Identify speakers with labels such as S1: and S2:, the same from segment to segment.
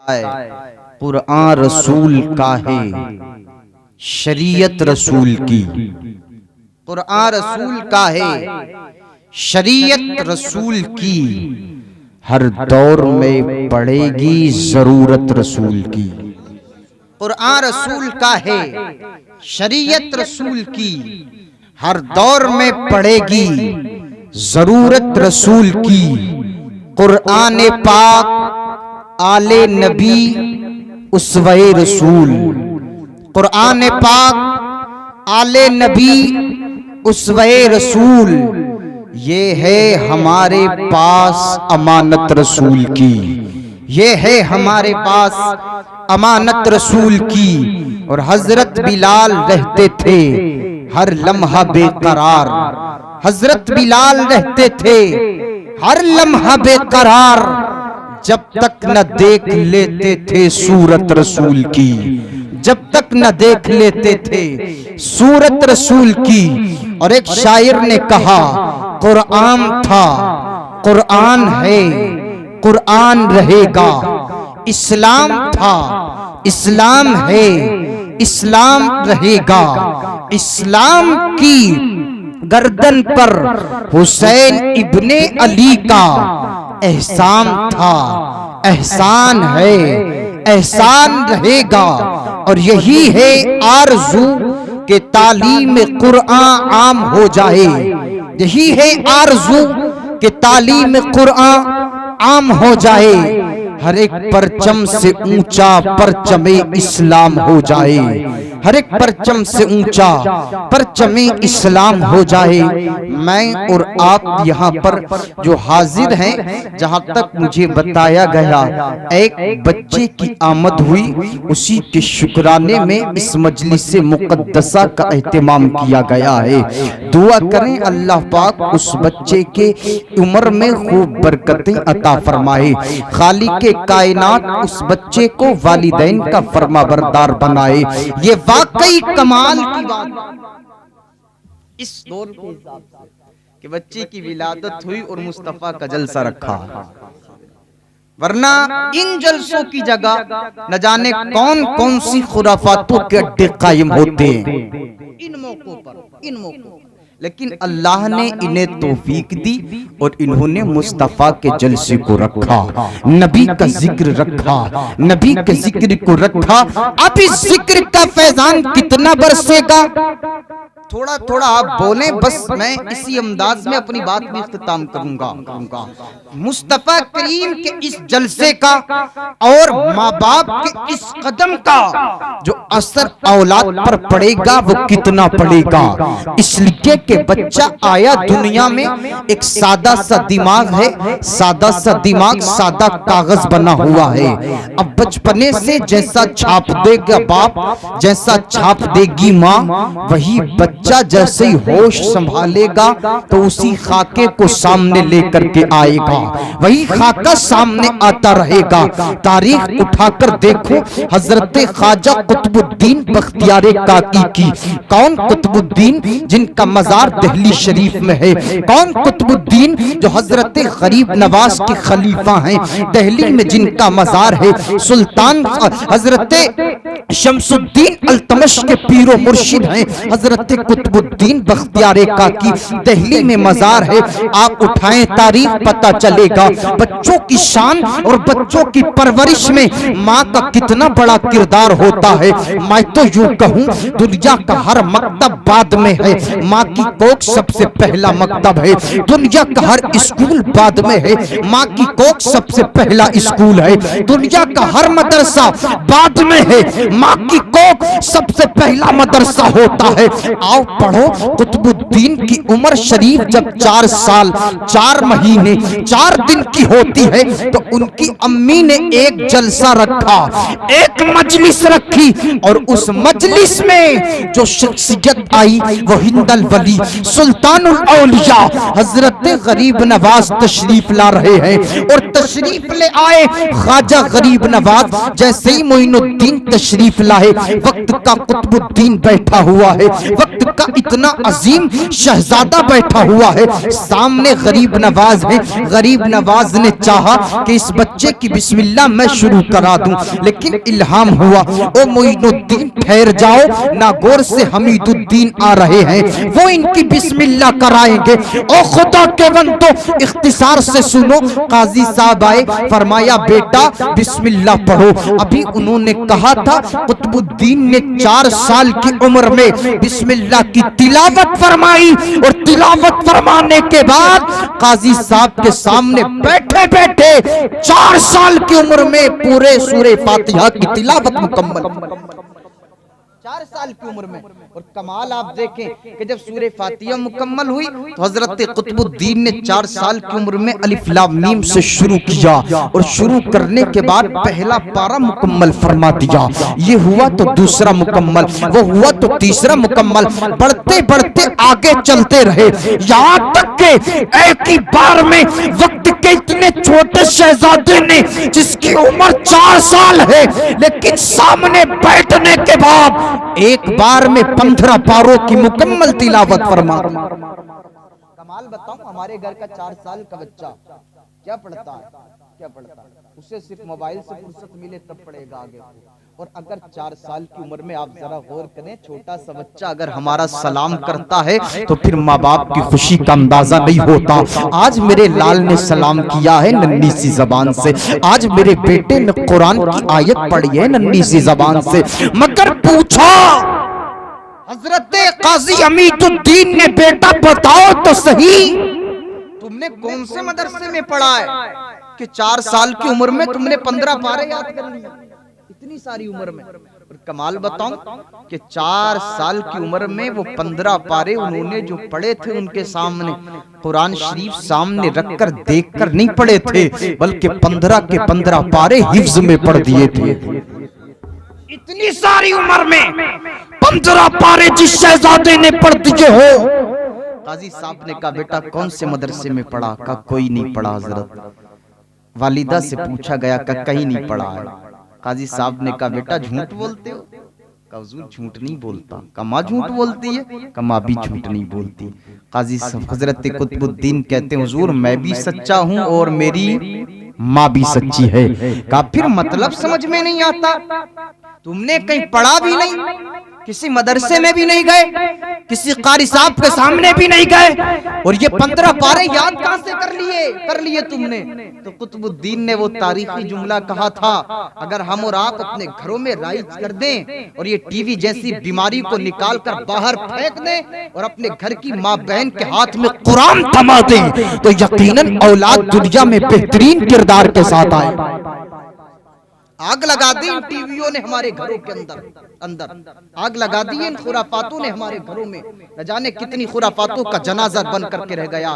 S1: قرآن رسول کا ہے، شریعت رسول کی۔ قرآن رسول کا ہے، شریعت رسول کی، ہر دور میں پڑے گی ضرورت رسول کی۔ قرآن رسول کا ہے، شریعت رسول کی، ہر دور میں پڑے گی ضرورت رسول کی۔ قرآن پاک آل نبی اسوہ رسول، قرآن پاک آل نبی اسوہ رسول، یہ ہے ہمارے پاس امانت رسول کی، یہ ہے ہمارے پاس امانت رسول کی۔ اور حضرت بلال رہتے تھے ہر لمحہ بے قرار، حضرت بلال رہتے تھے ہر لمحہ بے قرار، جب تک نہ دیکھ لیتے تھے صورت رسول کی، جب تک نہ دیکھ لیتے تھے صورت رسول کی۔ اور ایک شاعر نے کہا قرآن تھا، قرآن ہے، قرآن رہے گا، اسلام تھا، اسلام ہے، اسلام رہے گا۔ اسلام کی گردن پر حسین ابن علی کا احسان تھا، احسان ہے، احسان رہے گا۔ اور یہی ہے آرزو کہ تعلیم قرآن عام ہو جائے، یہی ہے آرزو کہ تعلیم قرآن عام ہو جائے، ہر ایک پرچم سے اونچا پرچم اسلام ہو جائے، ہر ایک پرچم سے اونچا پرچم اسلام ہو جائے۔ میں اور آپ یہاں پر جو حاضر ہیں، جہاں تک مجھے بتایا گیا ایک بچے کی آمد ہوئی، اسی کے شکرانے میں اس مجلس مقدسہ کا اہتمام کیا گیا ہے۔ دعا کریں اللہ پاک اس بچے کے عمر میں خوب برکتیں عطا فرمائے، خالق کائنات اس بچے کو والدین کا فرما بردار بنائے۔ یہ واقعی کمال کی بات اس دور کے حساب سے کہ بچے کی ولادت ہوئی اور مصطفیٰ کا جلسہ رکھا، ورنہ ان جلسوں کی جگہ نہ جانے کون کون سی خرافاتوں کے اڈے قائم ہوتے ہیں ان موقعوں پر، ان موقعوں پر۔ لیکن اللہ نے انہیں توفیق دی اور انہوں نے مصطفیٰ کے جلسے کو رکھا، نبی کا ذکر رکھا، نبی کے ذکر کو رکھا۔ اب اس ذکر کا فیضان کتنا برسے گا؟ تھوڑا تھوڑا آپ بولیں، بس میں اسی انداز میں اپنی بات میں اختتام کروں گا۔ مصطفیٰ کریم کے اس جلسے کا اور ماں باپ کے اس قدم کا جو اثر اولاد پر پڑے گا وہ کتنا پڑے گا؟ اس لیے کہ بچہ آیا دنیا میں ایک سادہ سا دماغ ہے، سادہ سا دماغ سادہ کاغذ بنا ہوا ہے۔ اب بچپنے سے جیسا چھاپ دے گا باپ، جیسا چھاپ دے گی ماں، وہی بچہ جیسے ہی ہوش سنبھالے گا تو اسی خاکے کو سامنے لے کر کے آئے گا، وہی خاکہ سامنے آتا رہے گا۔ تاریخ اٹھا کر دیکھو حضرت خواجہ قطب الدین بختیار کاکی کی۔ کون قطب الدین جن کا مزار دہلی شریف میں ہے؟ کون قطب الدین جو حضرت غریب نواز کے خلیفہ ہیں، دہلی میں جن کا مزار ہے؟ سلطان حضرت شمس الدین التمش کے پیر و مرشد ہیں حضرت قطب الدین بختیار کاکی، دہلی میں مزار ہے۔ آپ اٹھائیں تاریخ پتہ چلے گا۔ بچوں کی شان اور بچوں کی پرورش میں ماں کا کتنا بڑا کردار ہوتا ہے۔ میں تو یوں کہوں دنیا کا ہر مکتب بعد میں ہے، ماں کی کوکھ سب سے پہلا مکتب ہے۔ دنیا کا ہر اسکول بعد میں ہے، ماں کی کوکھ سب سے پہلا اسکول ہے۔ دنیا کا ہر مدرسہ بعد میں ہے، ماں کی کوکھ سب سے پہلا مدرسہ ہوتا ہے۔ آؤ پڑھو، قطب الدین کی عمر شریف جب 4 سال 4 مہینے 4 دن کی ہوتی ہے تو ان کی امی نے ایک جلسہ رکھا، ایک مجلس رکھی، اور اس مجلس میں جو شخصیت آئی وہ ہند الولی سلطان الاولیاء حضرت غریب نواز تشریف لا رہے ہیں۔ اور تشریف لے آئے خواجہ غریب نواز، جیسے ہی معین الدین تشریف لائے، وقت کا قطب الدین بیٹھا ہوا ہے، وقت کا اتنا عظیم شہزادہ بیٹھا ہوا ہے، سامنے غریب نواز ہے، غریب نواز نے چاہا کہ اس بچے کی بسم اللہ میں شروع کرا دوں، لیکن الہام ہوا او معین الدین ٹھہر جاؤ، ناگور سے حمید الدین آ رہے ہیں، وہ ان کی بسم اللہ کرائیں گے۔ او خدا کے بندو اختصار سے سنو، قاضی صاحب آئے، فرمایا بیٹا بسم اللہ پڑھو۔ ابھی انہوں نے کہا تھا قطب الدین نے 4 سال کی عمر میں بسم اللہ کی تلاوت فرمائی، اور تلاوت فرمانے کے بعد قاضی صاحب کے سامنے بیٹھے بیٹھے 4 سال کی عمر میں پورے سورہ فاتحہ کی تلاوت مکمل، 4 سال کی عمر میں۔ اور کمال آپ دیکھیں کہ جب سورہ فاتحہ مکمل ہوئی تو حضرت قطب الدین نے 4 سال کی عمر میں الف لام میم سے شروع کیا، اور شروع کرنے کے بعد پہلا پارہ مکمل فرما دیا، یہ ہوا تو دوسرا مکمل، وہ ہوا تو تیسرا مکمل، بڑھتے بڑھتے آگے چلتے رہے، یہاں تک کہ ایک ہی بار میں وقت کے اتنے چھوٹے شہزادے نے جس کی عمر 4 سال ہے لیکن سامنے بیٹھنے کے بعد ایک بار میں 15 پاروں کی مکمل تلاوت فرما۔ کمال بتاؤں، ہمارے گھر کا 4 سال کا بچہ کیا پڑھتا ہے، کیا پڑھتا ہے؟ اسے صرف موبائل سے فرصت ملے تب پڑھے گا آگے۔ اور اگر 4 سال کی عمر میں آپ ذرا غور کریں، چھوٹا سا بچہ اگر ہمارا سلام کرتا ہے تو پھر ماں باپ کی خوشی کا اندازہ نہیں ہوتا۔ آج میرے لال نے سلام کیا ہے ننھی سی زبان سے، آج میرے بیٹے نے قرآن کی آیت پڑھی ہے ننھی سی زبان سے، مگر پوچھا حضرت قاضی حمید الدین نے بیٹا بتاؤ تو صحیح تم نے کون سے مدرسے میں پڑھا ہے کہ 4 سال کی عمر میں تم نے 15 پارے یاد کر لیے اتنی ساری عمر میں؟ اور کمال بتاؤں کہ 4 سال کی عمر میں وہ 15 پارے انہوں نے جو پڑھے تھے ان کے سامنے قرآن شریف سامنے رکھ کر دیکھ کر نہیں پڑھے تھے، بلکہ 15 کے 15 پارے حفظ میں پڑھ دیے تھے۔ اتنی ساری عمر میں 15 پارے جس شہزادے نے پڑھ دیے ہو۔ قاضی صاحب نے کہا بیٹا کون سے مدرسے میں پڑھا؟ کہا کوئی نہیں پڑھا حضرت۔ والدہ سے پوچھا گیا کہ کہیں نہیں پڑھا ہے؟ قاضی صاحب نے کہا بیٹا جھوٹ بولتے ہو؟ کہا حضور جھوٹ نہیں بولتا۔ کہا ماں جھوٹ بولتی ہے؟ کہا ماں بھی جھوٹ نہیں بولتی۔ قاضی صاحب حضرت قطب الدین کہتے ہیں حضور میں بھی سچا ہوں اور میری ماں بھی سچی ہے۔ کہا پھر مطلب سمجھ میں نہیں آتا، تم نے کہیں پڑھا بھی نہیں، کسی مدرسے میں بھی نہیں گئے، کسی قاری صاحب کے سامنے بھی نہیں گئے، اور یہ 15 پارے یاد کہاں سے کر لیے تم نے؟ تو قطب الدین نے وہ تاریخی جملہ کہا تھا اگر ہم اور آپ اپنے گھروں میں رائج کر دیں اور یہ ٹی وی جیسی بیماری کو نکال کر باہر پھینک دیں اور اپنے گھر کی ماں بہن کے ہاتھ میں قرآن تھما دیں تو یقیناً اولاد دنیا میں بہترین کردار کے ساتھ آئے۔ آگ لگا دی ان ٹی ویوں نے ہمارے گھروں کے اندر آگ لگا دی ان خرافاتوں نے ہمارے گھروں میں، نہ جانے کتنی خرافاتوں کا جنازہ بن کر کے رہ گیا۔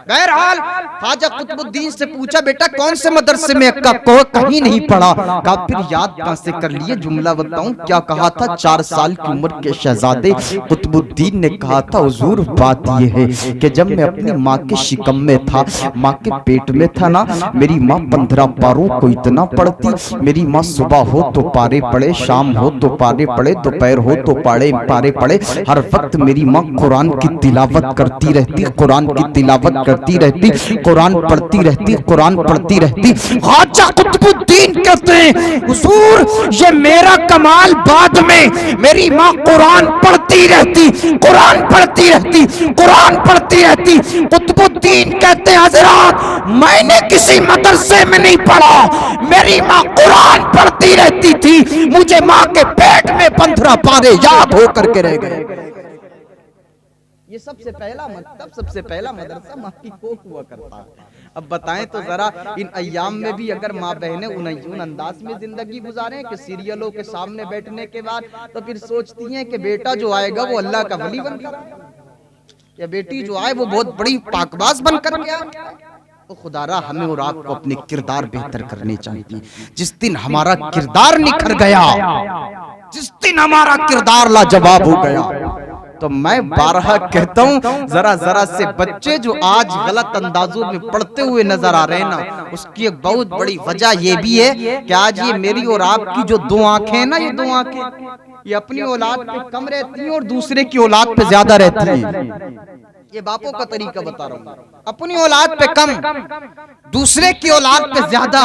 S1: بہرحال خواجہ قطب الدین سے پوچھا بیٹا کون سے مدرسے میں؟ کہیں نہیں پڑھا۔ کہا پھر یاد کہاں سے کر لیے؟ جملہ بتاؤں کیا کہا تھا؟ 4 سال کی عمر کے شہزادے قطب الدین نے کہا تھا حضور بات یہ ہے کہ جب میں اپنی ماں کے شکم میں تھا، ماں کے پیٹ میں تھا نا، میری ماں 15 پاروں کو اتنا پڑھتی، میری ماں صبح ہو تو پارے پڑھے، شام ہو تو پارے پڑھے، دوپہر ہو تو پارے پڑھے، ہر وقت میری ماں قرآن کی تلاوت کرتی رہتی، قرآن کی تلاوت کرتی رہتی، قرآن پڑھتی رہتی، قرآن پڑھتی رہتی۔ خواجہ قطب الدین کہتے ہیں حضور یہ میرا کمال بعد میں، میری ماں قرآن پڑھتی رہتی، قرآن پڑھتی رہتی، قرآن پڑھتی رہتی۔ قطب الدین کہتے ہیں حضرات میں نے کسی مدرسے میں نہیں پڑھا، میری ماں قرآن پڑھتی رہتی تھی، مجھے ماں کے پیٹ میں 15 پارے یاد ہو کر کے رہ گئے۔ یہ سب سے پہلا مکتب، سب سے پہلا مدرسہ ماں کی کوکھ ہوا کرتا ہے۔ اب بتائیں تو ذرا ان ایام میں بھی اگر ماں بہنیں ان انداز میں زندگی گزاریں کہ سیریلوں کے سامنے بیٹھنے کے بعد تو پھر سوچتی ہیں کہ بیٹا جو آئے گا وہ اللہ کا ولی بن کر، یا بیٹی جو آئے وہ بہت بڑی پاکباز بن کر کے آئے۔ تو خدا را ہمیں اور آپ کو اپنے کردار بہتر کرنے چاہیے۔ جس دن ہمارا کردار نکھر گیا، جس دن ہمارا کردار لاجواب ہو گیا، تو میں بارہا کہتا ہوں ذرا سے بچے جو آج غلط اندازوں میں پڑھتے ہوئے نظر آ رہے ہیں نا، اس کی ایک بہت بڑی وجہ یہ بھی ہے کہ آج یہ میری اور آپ کی جو 2 آنکھیں ہیں نا، یہ 2 آنکھیں یہ اپنی اولاد پہ کم رہتی ہیں اور دوسرے کی اولاد پہ زیادہ رہتی ہیں. یہ باپوں کا طریقہ بتا رہا ہوں, اپنی اولاد پہ کم, دوسرے کی اولاد پہ زیادہ.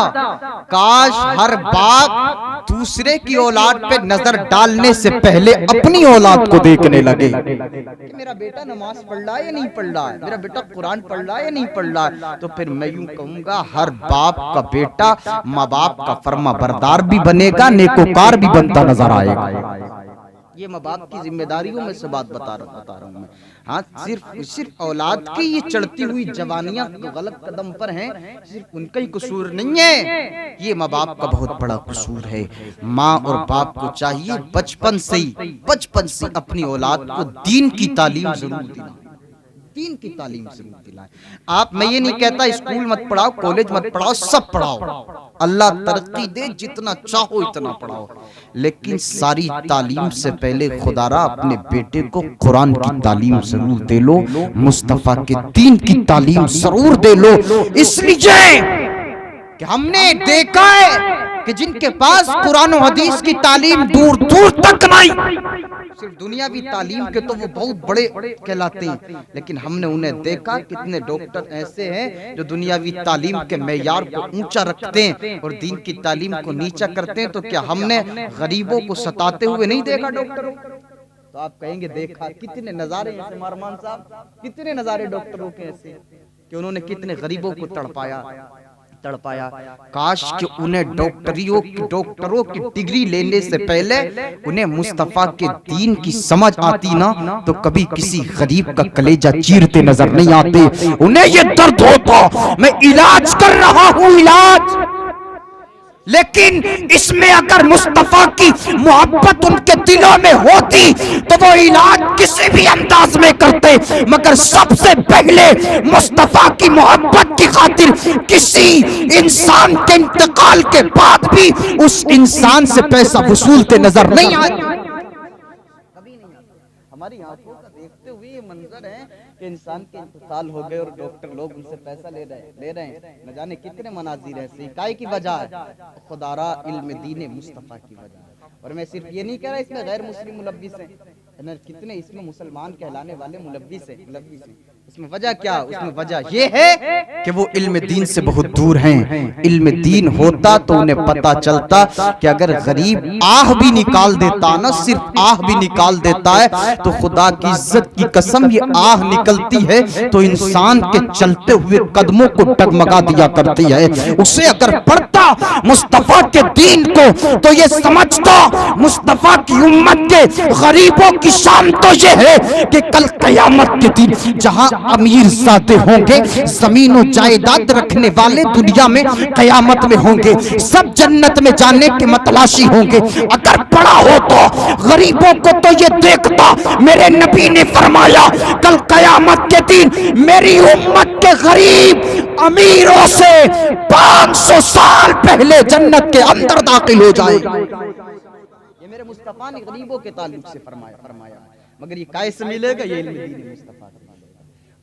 S1: کاش ہر باپ دوسرے کی اولاد پہ نظر ڈالنے سے پہلے اپنی اولاد کو دیکھنے لگے کہ میرا بیٹا نماز پڑھ رہا ہے یا نہیں پڑھ رہا ہے, میرا بیٹا قرآن پڑھ رہا ہے یا نہیں پڑھ رہا ہے. تو پھر میں یوں کہوں گا ہر باپ کا بیٹا ماں باپ کا فرما بردار بھی بنے گا, نیکوکار بھی بنتا نظر آئے گا. یہ ماں باپ کی ذمہ داریوں میں سے بات بتا رہا ہوں میں. ہاں صرف اولاد کی یہ چڑھتی ہوئی جوانیاں غلط قدم پر ہیں, صرف ان کا ہی قصور نہیں ہے, یہ ماں باپ کا بہت بڑا قصور ہے. ماں اور باپ کو چاہیے بچپن سے اپنی اولاد کو دین کی تعلیم ضرور دلائیں, دین کی تعلیم ضرور دلائیں. آپ میں یہ نہیں کہتا اسکول مت پڑھاؤ, کالج مت پڑھاؤ, سب پڑھاؤ, اللہ ترقی دے, جتنا چاہو اتنا پڑھاؤ, لیکن ساری تعلیم سے پہلے خدا را اپنے بیٹے کو قرآن کی تعلیم ضرور دے لو, مصطفیٰ کے دین کی تعلیم ضرور دے لو. اس لیے کہ ہم نے دیکھا ہے کہ جن کے پاس قرآن و حدیث کی تعلیم دور دور تک نہیں, صرف دنیاوی تعلیم کے تو وہ بہت بڑے کہلاتے ہیں, لیکن ہم نے انہیں دیکھا کتنے ڈاکٹر ایسے ہیں جو دنیاوی تعلیم کے معیار کو اونچا رکھتے ہیں اور دین کی تعلیم کو نیچا کرتے ہیں. تو کیا ہم نے غریبوں کو ستاتے ہوئے نہیں دیکھا ڈاکٹروں؟ تو آپ کہیں گے دیکھا. کتنے نظارے ایسے مارمان صاحب, کتنے نظارے ڈاکٹروں کے ایسے کہ انہوں نے کتنے غریبوں کو تڑپایا. کاش کہ انہیں ڈاکٹروں کی ڈگری لینے سے پہلے انہیں مصطفیٰ کے دین کی سمجھ آتی نا, تو کبھی کسی غریب کا کلیجہ چیرتے نظر نہیں آتے. انہیں یہ درد ہوتا میں علاج کر رہا ہوں علاج, لیکن اس میں اگر مصطفیٰ کی محبت ان کے دلوں میں ہوتی تو وہ علاج کسی بھی انداز میں کرتے, مگر سب سے پہلے مصطفیٰ کی محبت کی خاطر کسی انسان کے انتقال کے بعد بھی اس انسان سے پیسہ وصولتے نظر نہیں آئے. ہماری آنکھوں کا دیکھتے ہوئے یہ منظر ہے کہ انسان کے انتقال ہو گئے اور ڈاکٹر لوگ ان سے پیسہ لے رہے ہیں. نہ جانے کتنے مناظر ایسے کائی کی وجہ ہے, خدا را علم دین مصطفیٰ کی وجہ ہے. اور میں صرف یہ نہیں کہہ رہا اس میں غیر مسلم ملوث ہیں, کتنے اس میں مسلمان کہلانے والے ملوث ہیں. اس میں وجہ کیا؟ اس میں وجہ یہ ہے کہ وہ علم دین سے بہت دور ہیں. علم دین ہوتا تو انہیں پتا چلتا کہ اگر غریب آہ بھی نکال دیتا نا, صرف آہ بھی نکال دیتا ہے تو خدا کی عزت کی قسم یہ آہ نکلتی ہے تو انسان کے چلتے ہوئے قدموں کو ڈگمگا دیا کرتی ہے. اسے اگر پڑھتا مصطفیٰ کے دین کو تو یہ سمجھتا مصطفیٰ کی امت کے غریبوں کی شان تو یہ ہے کہ کل قیامت کے دن جہاں امیر زادے ہوں گے, زمین و جائیداد رکھنے والے دنیا میں قیامت میں ہوں گے, سب جنت میں جانے کے متلاشی ہوں گے. اگر پڑا ہو تو غریبوں کو تو یہ دیکھتا, میرے نبی نے فرمایا کل قیامت کے دن میری امت کے غریب امیروں سے 500 سال پہلے جنت کے اندر داخل ہو جائے. یہ میرے مصطفیٰ نے غریبوں کے تعلق سے فرمایا, مگر یہ کائے سے ملے گا؟ یہ علم دین مصطفیٰ.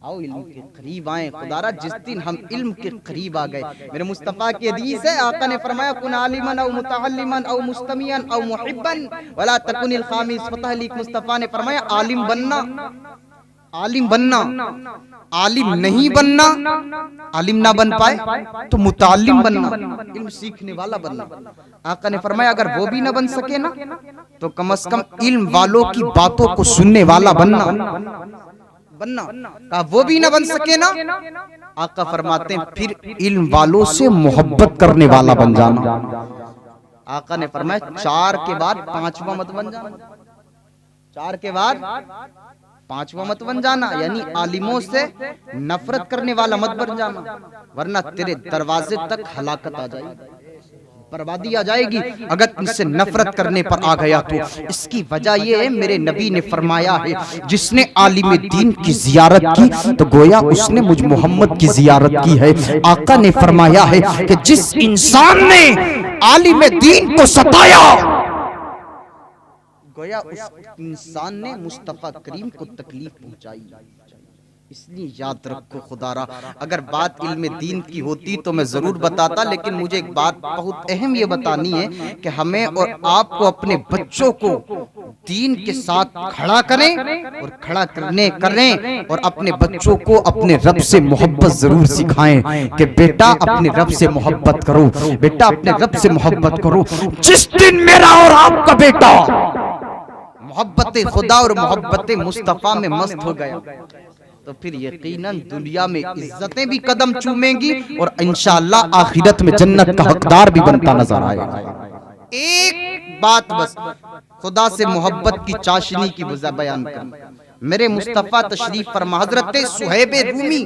S1: آؤ علم کے قریب آئیں. خدا را جس دن ہم علم کے قریب آ گئے, میرے مصطفیٰ کی حدیث ہے, آقا نے فرمایا کن عالما او متعلما او مستمعا او محبا ولا تکن الخامس. فتح لیک مصطفیٰ نے فرمایا عالم بننا, عالم نہیں بننا, عالم نہ بن پائے تو متعلم بننا, علم سیکھنے والا بننا. آقا نے فرمایا اگر وہ بھی نہ بن سکے نا تو کم از کم علم والوں کی باتوں کو سننے والا بننا. کہا وہ بھی نہ بن سکے نا, آقا فرماتے ہیں پھر علم والوں سے محبت کرنے والا بن جانا. آقا نے فرمایا 4 کے بعد 5واں مت بن جانا, 4 کے بعد 5واں مت بن جانا, یعنی عالموں سے نفرت کرنے والا مت بن جانا, ورنہ تیرے دروازے تک ہلاکت آ جائے گی, بربادی آ جائے گی اگر ان سے نفرت کرنے پر آ گیا تو. اس کی وجہ یہ ہے میرے نبی نے فرمایا ہے جس نے عالم دین کی زیارت کی تو گویا اس نے مجھ محمد کی زیارت کی ہے. آقا نے فرمایا ہے کہ جس انسان نے عالم دین کو ستایا گویا اس انسان نے مصطفیٰ کریم کو تکلیف پہنچائی. اس لیے یاد رکھو خدا را, اگر بات علم دین کی ہوتی تو میں ضرور بتاتا, لیکن مجھے ایک بات بہت اہم یہ بتانی ہے کہ ہمیں اور آپ کو اپنے بچوں کو دین کے ساتھ کھڑا کریں اور کھڑا کریں اور اپنے بچوں کو اپنے رب سے محبت ضرور سکھائیں کہ بیٹا اپنے رب سے محبت کرو، بیٹا اپنے رب سے محبت کرو۔ جس دن میرا اور آپ کا بیٹا محبت خدا اور محبت مصطفیٰ میں مست ہو گیا تو پھر یقیناً دنیا میں عزتیں بھی قدم چومیں گی اور انشاءاللہ آخرت میں جنت کا حقدار بھی بنتا نظر آئے گا۔ ایک بات بس خدا سے محبت کی چاشنی کی بیان کریں۔ میرے مصطفیٰ تشریف فرما، حضرت صہیب رومی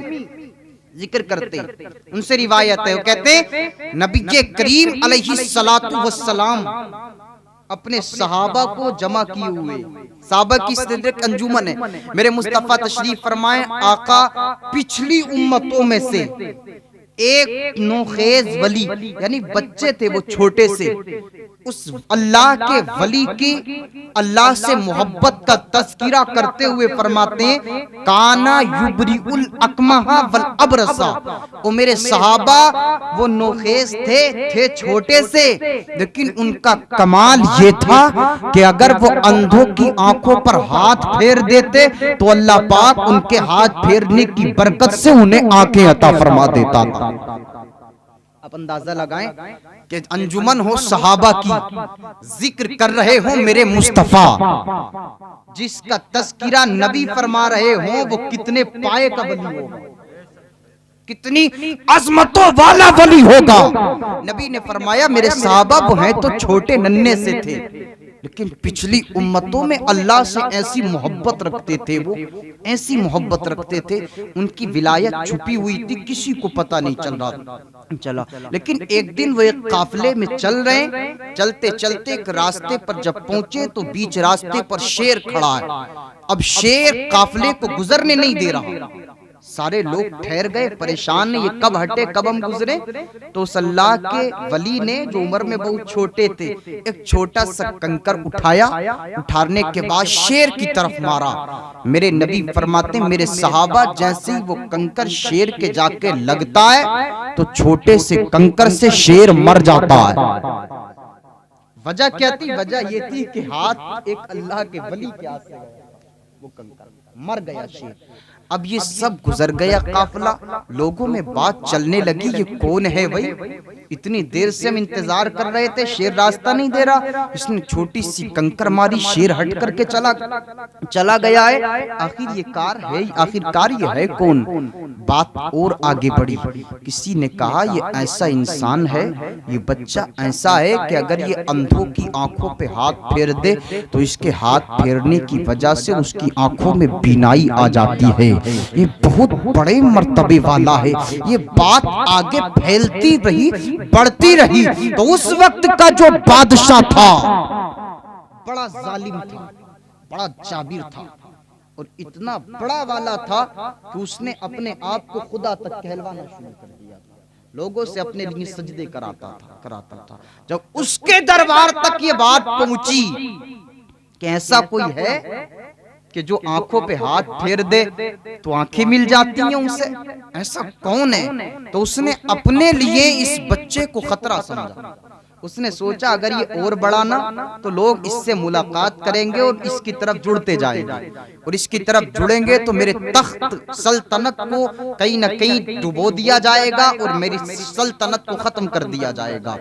S1: ذکر کرتے، ان سے روایت ہے، وہ کہتے ہیں نبی کریم علیہ السلام اپنے صحابہ کو جمع کیے ہوئے، صحابہ کی صدرک انجمن ہے، میرے مصطفیٰ تشریف فرمائیں، آقا پچھلی امتوں میں سے ایک نوخیز ولی، یعنی بچے تھے وہ چھوٹے سے، اس اللہ کے ولی کی اللہ سے محبت کا تذکرہ کرتے ہوئے فرماتے ہیں کانا یبری الاکمہ والابرسا، وہ میرے صحابہ وہ نوخیز تھے چھوٹے سے، لیکن ان کا کمال یہ تھا کہ اگر وہ اندھوں کی آنکھوں پر ہاتھ پھیر دیتے تو اللہ پاک ان کے ہاتھ پھیرنے کی برکت سے انہیں آنکھیں عطا فرما دیتا تھا۔ اب اندازہ لگائیں کہ انجمن ہو صحابہ کی، ذکر کر رہے ہوں میرے مصطفیٰ، جس کا تذکرہ نبی فرما رہے ہوں، وہ کتنے پائے کا ولی ہوگا، کتنی عظمتوں والا ولی ہوگا۔ نبی نے فرمایا میرے صحابہ وہ ہیں تو چھوٹے ننھے سے تھے، لیکن پچھلی امتوں میں اللہ سے ایسی محبت رکھتے تھے، وہ ایسی محبت رکھتے تھے، ان کی ولایت چھپی ہوئی تھی، کسی کو پتہ نہیں چلا۔ لیکن ایک دن وہ ایک قافلے میں چل رہے، چلتے چلتے ایک راستے پر جب پہنچے تو بیچ راستے پر شیر کھڑا ہے۔ اب شیر قافلے کو گزرنے نہیں دے رہا، سارے لوگ ٹھہر گئے، پریشان ہیں، یہ کب ہٹے کب ہم گزرے۔ تو اس اللہ کے ولی نے جو عمر میں بہت چھوٹے تھے ایک چھوٹا سا کنکر اٹھایا، اٹھانے کے بعد شیر کی طرف مارا۔ میرے نبی فرماتے ہیں میرے صحابہ جیسے ہی وہ کنکر شیر کے جا کے لگتا ہے تو چھوٹے سے کنکر سے شیر مر جاتا ہے۔ وجہ کیا تھی؟ وجہ یہ تھی کہ ہاتھ ایک اللہ کے ولی کے ہاتھ سے وہ کنکر مر گیا شیر۔ اب یہ سب گزر گیا قافلہ، لوگوں میں بات چلنے لگی یہ کون ہے بھائی، اتنی دیر سے ہم انتظار کر رہے تھے، شیر راستہ نہیں دے رہا، اس نے چھوٹی سی کنکر ماری، شیر ہٹ کر کے چلا گیا ہے، آخر یہ کار ہے، آخر کار یہ ہے کون؟ بات اور آگے بڑھی، کسی نے کہا یہ ایسا انسان ہے، یہ بچہ ایسا ہے کہ اگر یہ اندھوں کی آنکھوں پہ ہاتھ پھیر دے تو اس کے ہاتھ پھیرنے کی وجہ سے اس کی آنکھوں میں بینائی آ جاتی ہے، یہ بہت بڑے مرتبے والا ہے۔ یہ بات آگے پھیلتی رہی، بڑھتی رہی، تو اس وقت کا جو بادشاہ تھا بڑا ظالم تھا، بڑا جابر تھا اور اتنا بڑا والا تھا کہ اس نے اپنے آپ کو خدا تک کہلوانا شروع کر دیا تھا، لوگوں سے اپنے لیے سجدے کراتا تھا۔ جب اس کے دربار تک یہ بات پہنچی کہ ایسا کوئی ہے کہ جو آنکھوں پہ ہاتھ پھیر دے تو آنکھیں مل جاتی ہیں ان سے، ایسا کون ہے؟ تو اس نے اپنے لیے اس بچے کو خطرہ سمجھا، اس نے سوچا اگر یہ اور بڑھانا تو لوگ اس سے ملاقات کریں گے اور اس کی طرف جڑتے جائیں گے، اور اس کی طرف جڑیں گے تو میرے تخت سلطنت کو کہیں نہ کہیں ڈبو دیا جائے گا اور میری سلطنت کو ختم کر دیا جائے گا،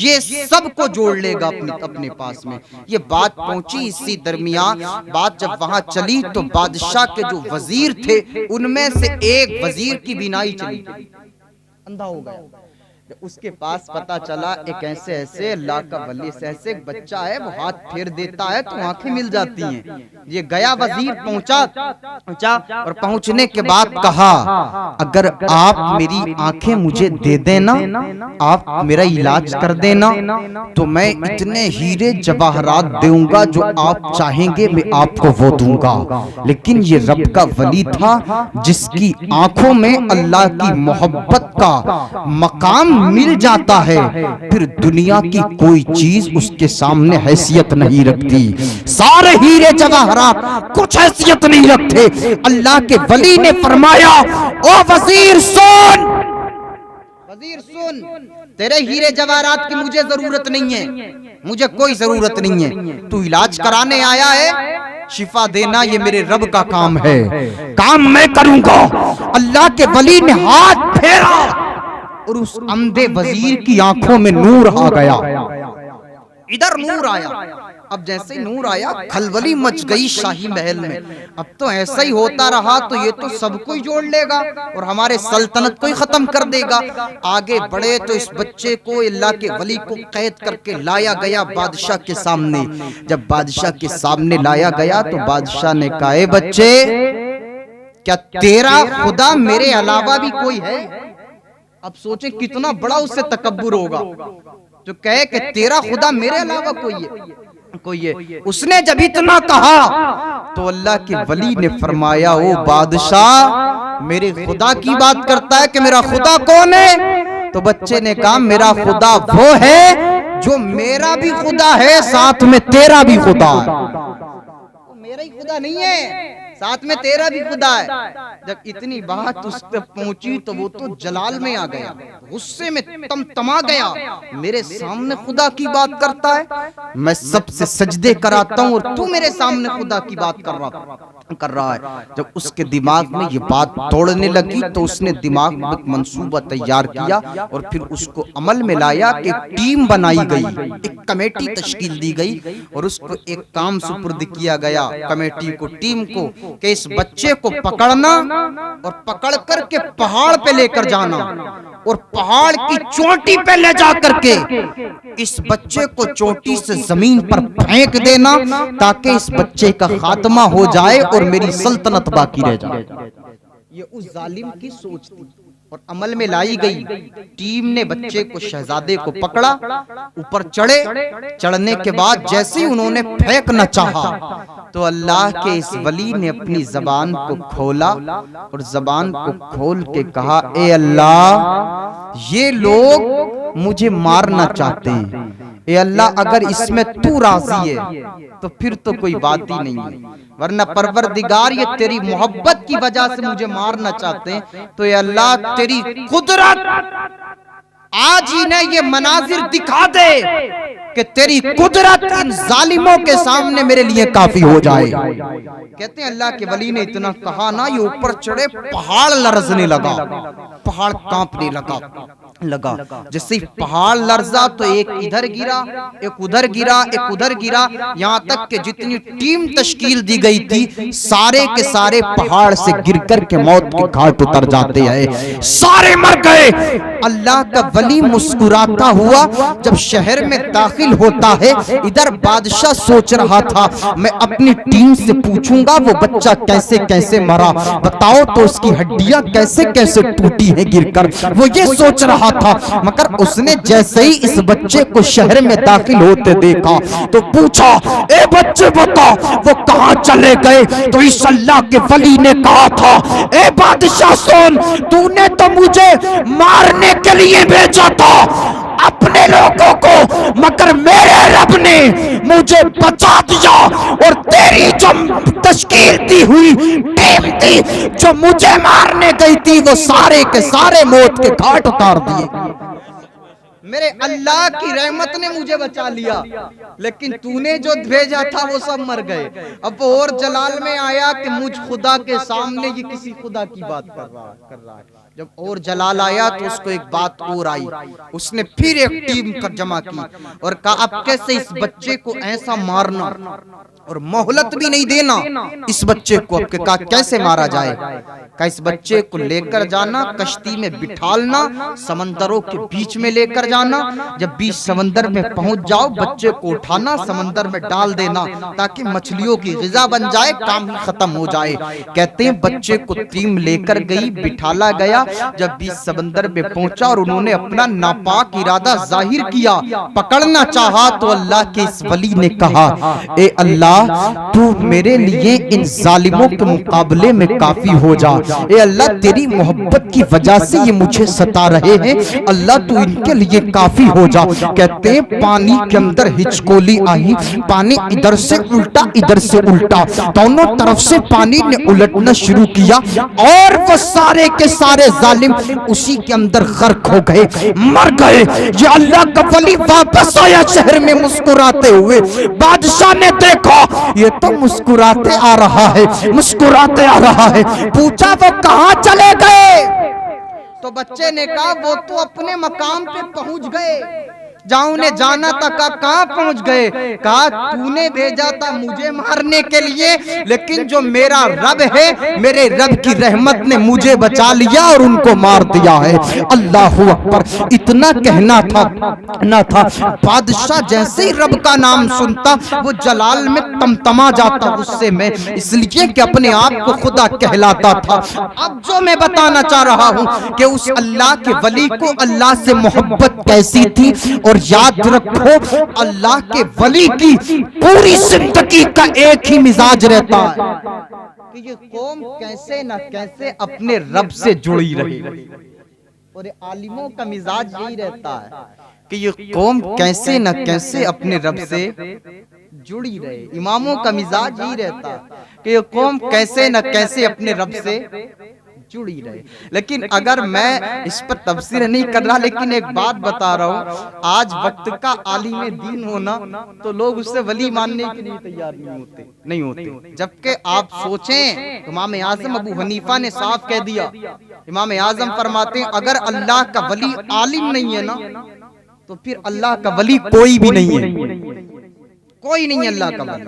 S1: یہ سب کو جوڑ لے گا اپنے پاس میں۔ یہ بات پہنچی، اسی درمیان بات جب وہاں چلی تو بادشاہ کے جو وزیر تھے ان میں سے ایک وزیر کی بینائی چلی گئی، اندھا ہو گیا۔ اس کے پاس پتا چلا ایک ایسے اللہ کا ولی سے ایسے ایک بچہ ہے، وہ ہاتھ پھیر دیتا ہے تو آنکھیں مل جاتی ہیں۔ یہ گیا وزیر پہنچا اور پہنچنے کے بعد کہا اگر آپ میری آنکھیں مجھے دے دینا، آپ میرا علاج کر دینا تو میں اتنے ہیرے جواہرات دوں گا جو آپ چاہیں گے میں آپ کو وہ دوں گا۔ لیکن یہ رب کا ولی تھا جس کی آنکھوں میں اللہ کی محبت کا مقام مل جاتا ہے، پھر دنیا کی کوئی چیز اس کے سامنے حیثیت نہیں رکھتی، سارے ہیرے جواہرات کچھ حیثیت نہیں رکھتے۔ اللہ کے ولی نے فرمایا او وزیر سن، تیرے ہیرے جواہرات کی مجھے ضرورت نہیں ہے، مجھے کوئی ضرورت نہیں ہے، تو علاج کرانے آیا ہے، شفا دینا یہ میرے رب کا کام ہے، کام میں کروں گا۔ اللہ کے ولی نے ہاتھ پھیرا اور اس اندھے وزیر کی آنکھوں میں نور آ گیا، ادھر نور آیا۔ اب جیسے نور آیا کھلبلی مچ گئی شاہی محل میں۔ اب تو ایسا ہی ہوتا رہا تو یہ تو سب کو ہی جوڑ لے گا اور ہمارے سلطنت کو ہی ختم کر دے گا۔ آگے بڑھے تو اس بچے کو اللہ کے ولی کو قید کر کے لایا گیا بادشاہ کے سامنے۔ جب بادشاہ کے سامنے لایا گیا تو بادشاہ نے کہا، اے بچے، کیا تیرا خدا میرے علاوہ بھی کوئی ہے؟ اب سوچیں کتنا بڑا اس سے تکبر ہوگا جو کہے کہ تیرا خدا میرے علاوہ کوئی ہے۔ اس نے جب اتنا کہا تو اللہ کے ولی نے فرمایا، او بادشاہ، میرے خدا کی بات کرتا ہے کہ میرا خدا کون ہے؟ تو بچے نے کہا، میرا خدا وہ ہے جو میرا بھی خدا ہے ساتھ میں تیرا بھی خدا ہے۔ میرا ہی خدا نہیں ہے، ساتھ میں تیرا بھی خدا ہے۔ جب اتنی بات اس پہ پہنچی تو وہ تو جلال میں آ گیا، غصے میں تما گیا، میرے سامنے خدا کی بات کرتا ہے، میں سب سے سجدے کراتا ہوں اور تو میرے سامنے خدا کی بات کر رہا ہے۔ جب اس کے دماغ میں یہ بات توڑنے لگی تو اس نے دماغ میں ایک منصوبہ تیار کیا اور پھر اس کو عمل میں لایا کہ ایک ٹیم بنائی گئی، ایک کمیٹی تشکیل دی گئی اور اس کو ایک کام سپرد کیا گیا کمیٹی کو، ٹیم کو، کہ اس بچے کو پکڑنا اور پکڑ کر کے پہاڑ پہ لے کر جانا اور پہاڑ کی چوٹی پہ لے جا کر کے اس بچے کو چوٹی سے زمین پر پھینک دینا تاکہ اس بچے کا خاتمہ ہو جائے اور میری سلطنت باقی رہ جائے۔ یہ اس ظالم کی سوچ تھی اور عمل میں لائی گئی۔ ٹیم نے بچے کو، شہزادے کو پکڑا، اوپر چڑھنے کے بعد جیسے ہی انہوں نے پھینکنا چاہا تو اللہ کے اس ولی نے اپنی زبان کو کھولا اور زبان کو کھول کے کہا، اے اللہ، یہ لوگ مجھے مارنا چاہتے ہیں، اے اللہ اگر اس میں تو راضی ہے تو پھر تو کوئی بات ہی نہیں ہے، ورنہ پروردگار یہ تیری محبت کی وجہ سے مجھے مارنا چاہتے ہیں تو اے اللہ تیری قدرت آج ہی نے یہ مناظر دکھا دے کہ تیری قدرت ان ظالموں کے سامنے میرے لیے کافی ہو جائے۔ کہتے ہیں اللہ کے ولی نے اتنا کہا نا، یہ اوپر چڑھے، پہاڑ لرزنے لگا، پہاڑ کانپنے لگا۔ جیسے پہاڑ لرزا تو ایک ادھر گرا، ایک ادھر گرا، ایک ادھر گرا، یہاں تک کہ جتنی ٹیم تشکیل دی گئی تھی سارے کے سارے پہاڑ سے گر کر کے موت کے گھاٹ اتر جاتے ہیں، سارے مر گئے۔ اللہ کا ولی مسکراتا ہوا جب شہر میں داخل ہوتا ہے، ادھر بادشاہ سوچ رہا تھا میں اپنی ٹیم سے پوچھوں گا وہ بچہ کیسے کیسے مرا، بتاؤ تو اس کی ہڈیاں کیسے کیسے ٹوٹی ہیں گر کر، وہ یہ سوچ رہا تھا۔ مگر اس نے جیسے ہی اس بچے کو شہر میں داخل ہوتے دیکھا تو پوچھا، اے بچے بتا وہ کہاں چلے گئے؟ تو اس اللہ کے ولی نے کہا تھا، اے بادشاہ سن، تو نے تو مجھے مارنے کے لیے بھیجا تھا اپنے لوگوں کو، مگر میرے رب نے مجھے بچا دیا اور تیری جو تشکیل دی ہوئی ٹیم تھی جو مجھے مارنے گئی تھی وہ سارے کے سارے موت کے گھاٹ اتار دیے۔ میرے اللہ کی رحمت نے مجھے بچا لیا، لیکن تو نے جو بھیجا تھا وہ سب مر گئے۔ اب اور جلال میں آیا کہ مجھ خدا کے سامنے یہ کسی خدا کی بات کر رہا ہے۔ جب اور جلال آیا تو اس کو ایک بات اور آئی، اس نے پھر ایک ٹیم جمع کی اور کہا اب کیسے اس بچے کو ایسا مارنا اور مہلت بھی نہیں دینا اس بچے کو، اب کہا کیسے مارا جائے؟ کہا اس بچے کو لے کر جانا، کشتی میں بٹھالنا، سمندروں کے بیچ میں لے کر جانا، جب بیچ سمندر میں پہنچ جاؤ بچے کو اٹھانا، سمندر میں ڈال دینا تاکہ مچھلیوں کی غذا بن جائے، کام ہی ختم ہو جائے۔ کہتے ہیں بچے کو ٹیم لے کر گئی، بٹھالا گیا، جب بیچ سمندر میں پہنچا اور انہوں نے اپنا ناپاک ارادہ ظاہر کیا، پکڑنا چاہا تو اللہ کے اس ولی نے کہا، اے اللہ تو میرے لیے ان ظالموں کے مقابلے میں کافی ہو جا، اے اللہ تیری محبت کی وجہ سے یہ مجھے ستا رہے ہیں، اللہ تو ان کے لیے کافی ہو جا۔ کہتے ہیں پانی کے اندر ہچکولی آئی، پانی ادھر سے الٹا ادھر سے الٹا، دونوں طرف سے پانی نے الٹنا شروع کیا اور وہ سارے کے سارے ظالم اسی کے اندر غرق ہو گئے، مر گئے۔ یہ اللہ کا ولی واپس آیا شہر میں مسکراتے ہوئے، بادشاہ نے دیکھا یہ تو مسکراتے آ رہا ہے، مسکراتے آ رہا ہے۔ پوچھا وہ کہاں چلے گئے؟ تو بچے نے کہا وہ تو اپنے مقام پہ پہنچ گئے جہاں انہیں جانا تھا۔ کہاں پہنچ گئے؟ کہا تو نے بھیجا تھا مجھے مارنے کے لیے، لیکن جو میرا رب ہے، میرے رب کی رحمت نے مجھے بچا لیا اور ان کو مار دیا ہے۔ اللہ اکبر، اتنا کہنا تھا نہ تھا۔ بادشاہ جیسے ہی رب کا نام سنتا وہ جلال میں تمتما جاتا غصے میں، اس لیے کہ اپنے آپ کو خدا کہلاتا تھا۔ اب جو میں بتانا چاہ رہا ہوں کہ اس اللہ کے ولی کو اللہ سے محبت کیسی تھی، اور یاد رکھو اللہ کے ولی کی پوری زندگی کا ایک ہی مزاج رہتا ہے کہ یہ قوم کیسے نہ کیسے اپنے رب سے جڑی رہے، اور عالموں کا مزاج یہی رہتا ہے کہ یہ قوم کیسے نہ کیسے اپنے رب سے جڑی رہے۔ اماموں کا مزاج یہی رہتا ہے کہ یہ قوم کیسے نہ کیسے اپنے رب سے جڑی رہے۔ لیکن اگر میں اس پر تفسیر نہیں کر رہا، لیکن ایک بات بتا رہا ہوں، آج وقت کا عالم دین ہونا تو لوگ اس سے ولی ماننے کے لیے تیار نہیں ہوتے۔ جبکہ آپ سوچیں، امام اعظم ابو حنیفہ نے صاف کہہ دیا، امام اعظم فرماتے ہیں اگر اللہ کا ولی عالم نہیں ہے نا تو پھر اللہ کا ولی کوئی بھی نہیں ہے، کوئی نہیں اللہ کا ولی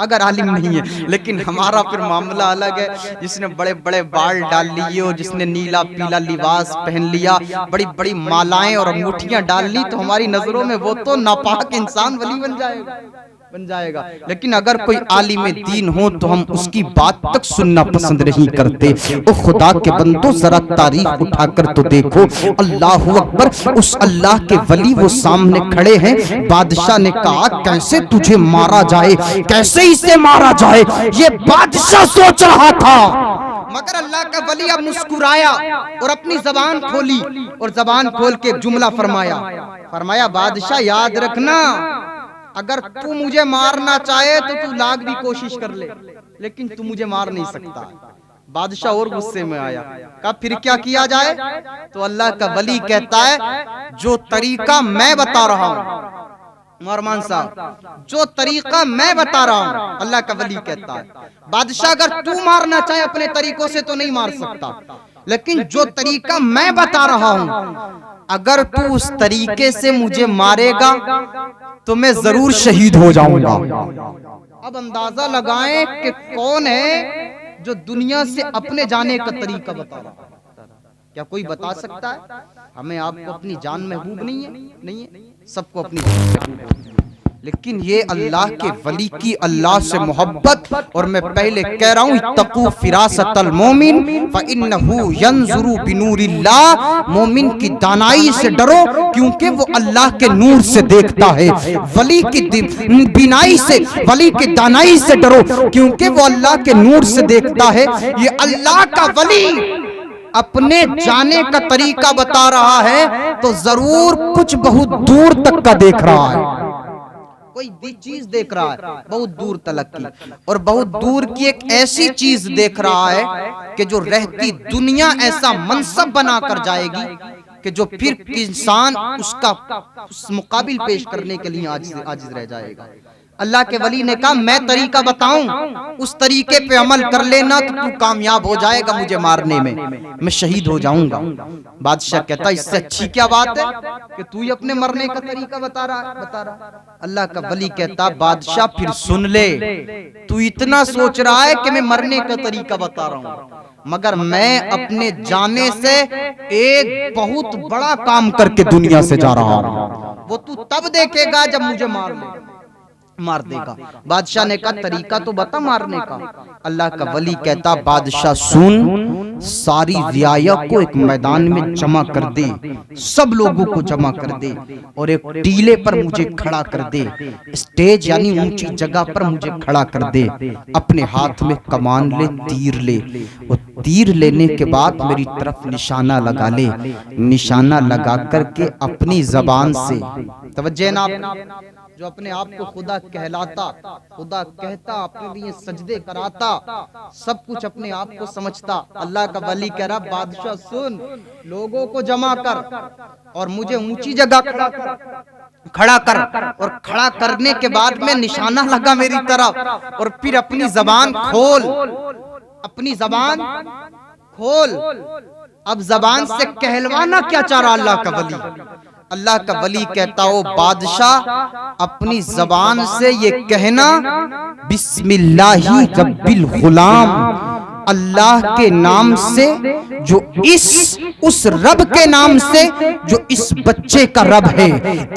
S1: اگر عالم نہیں ہے۔ لیکن ہمارا پھر معاملہ الگ ہے، جس نے بڑے بڑے بال ڈال لیے اور جس نے نیلا پیلا لباس پہن لیا، بڑی بڑی مالائیں اور انگوٹھیاں ڈال لی، تو ہماری نظروں میں وہ تو ناپاک انسان ولی بن جائے گا۔ لیکن اگر کوئی عالم دین ہو تو ہم اس کی بات تک سننا پسند نہیں کرتے۔ او خدا کے بندو، ذرا تاریخ اٹھا کر تو دیکھو، اللہ اکبر، اس اللہ کے ولی وہ سامنے کھڑے ہیں۔ بادشاہ نے کہا کیسے تجھے مارا جائے، کیسے اسے مارا جائے، یہ بادشاہ سوچ رہا تھا۔ مگر اللہ کا ولی اب مسکرایا اور اپنی زبان کھولی، اور زبان کھول کے جملہ فرمایا بادشاہ یاد رکھنا، اگر تو مجھے مارنا چاہے تو تو لاکھ بھی کوشش کر لے، لیکن تو مجھے مار نہیں سکتا۔ بادشاہ اور غصے میں آیا، کہا پھر کیا کیا جائے؟ تو اللہ کا ولی کہتا ہے جو طریقہ میں بتا رہا ہوں، مورمان صاحب جو طریقہ میں بتا رہا ہوں، اللہ کا ولی کہتا ہے بادشاہ اگر تو مارنا چاہے اپنے طریقوں سے تو نہیں مار سکتا، لیکن جو طریقہ میں بتا رہا ہوں اگر تو اس طریقے سے مجھے مارے گا تو میں ضرور شہید ہو جاؤں گا۔ اب اندازہ لگائیں کہ کون ہے جو دنیا سے اپنے جانے کا طریقہ بتا رہا ہے؟ کیا کوئی بتا سکتا ہے؟ ہمیں آپ کو اپنی جان محبوب نہیں ہے، سب کو اپنی جان محبوب ہے، لیکن یہ اللہ کے ولی کی اللہ سے محبت۔ اور میں پہلے کہہ رہا ہوں اتقوا فراست المومن فإنه ينظر بنور اللہ، مومن کی دانائی سے ڈرو کیونکہ وہ اللہ کے نور سے دیکھتا ہے۔ ولی کی بینائی سے، ولی کی دانائی سے ڈرو کیونکہ وہ اللہ کے نور سے دیکھتا ہے۔ یہ اللہ کا ولی اپنے جانے کا طریقہ بتا رہا ہے تو ضرور کچھ بہت دور تک کا دیکھ رہا ہے، کوئی بھی چیز دیکھ رہا ہے بہت دور تلک کی، اور بہت دور کی ایک ایسی چیز دیکھ رہا ہے کہ جو رہتی دنیا ایسا منصب بنا کر جائے گی کہ جو پھر انسان اس کا اس مقابل پیش کرنے کے لیے عاجز رہ جائے گا۔ اللہ کے ولی نے کہا میں طریقہ بتاؤں، اس طریقے پہ عمل کر لینا تو تو کامیاب ہو جائے گا مجھے مارنے میں شہید ہو جاؤں گا۔ بادشاہ کہتا اس سے اچھی کیا بات ہے کہ تو ہی اپنے مرنے کا طریقہ بتا رہا۔ اللہ کا ولی کہتا بادشاہ پھر سن لے، تو اتنا سوچ رہا ہے کہ میں مرنے کا طریقہ بتا رہا ہوں، مگر میں اپنے جانے سے ایک بہت بڑا کام کر کے دنیا سے جا رہا ہوں، وہ تو تب دیکھے گا جب مجھے مار دے گا۔ بادشاہ نے کہا طریقہ تو بتا مارنے کا۔ اللہ کا ولی کہتا بادشاہ سن، ساری رعایا کو ایک میدان میں جمع کر دے، سب لوگوں کو جمع کر دے اور ایک ٹیلے پر مجھے کھڑا کر دے، اسٹیج یعنی اونچی جگہ پر مجھے کھڑا کر دے، اپنے ہاتھ میں کمان لے، تیر لے، وہ تیر لینے کے بعد میری طرف نشانہ لگا لے، نشانہ لگا کر کے اپنی زبان سے، توجہ نا جو اپنے آپ کو خدا کہلاتا، خدا کہتا، اپنے لیے سجدے کراتا، سب کچھ اپنے آپ کو سمجھتا، اللہ کا ولی کہہ رہا بادشاہ سن، لوگوں کو جمع کر اور مجھے اونچی جگہ کھڑا کر، اور کھڑا کرنے کے بعد میں نشانہ لگا میری طرف، اور پھر اپنی زبان کھول، اپنی زبان کھول۔ اب زبان سے کہلوانا کیا چاہ رہا اللہ کا ولی؟ اللہ کا ولی کہتا ہو بادشاہ اپنی زبان سے یہ کہنا بسم اللہ رب الغلام، اللہ کے نام سے، جو اس رب کے نام سے جو اس بچے کا رب ہے،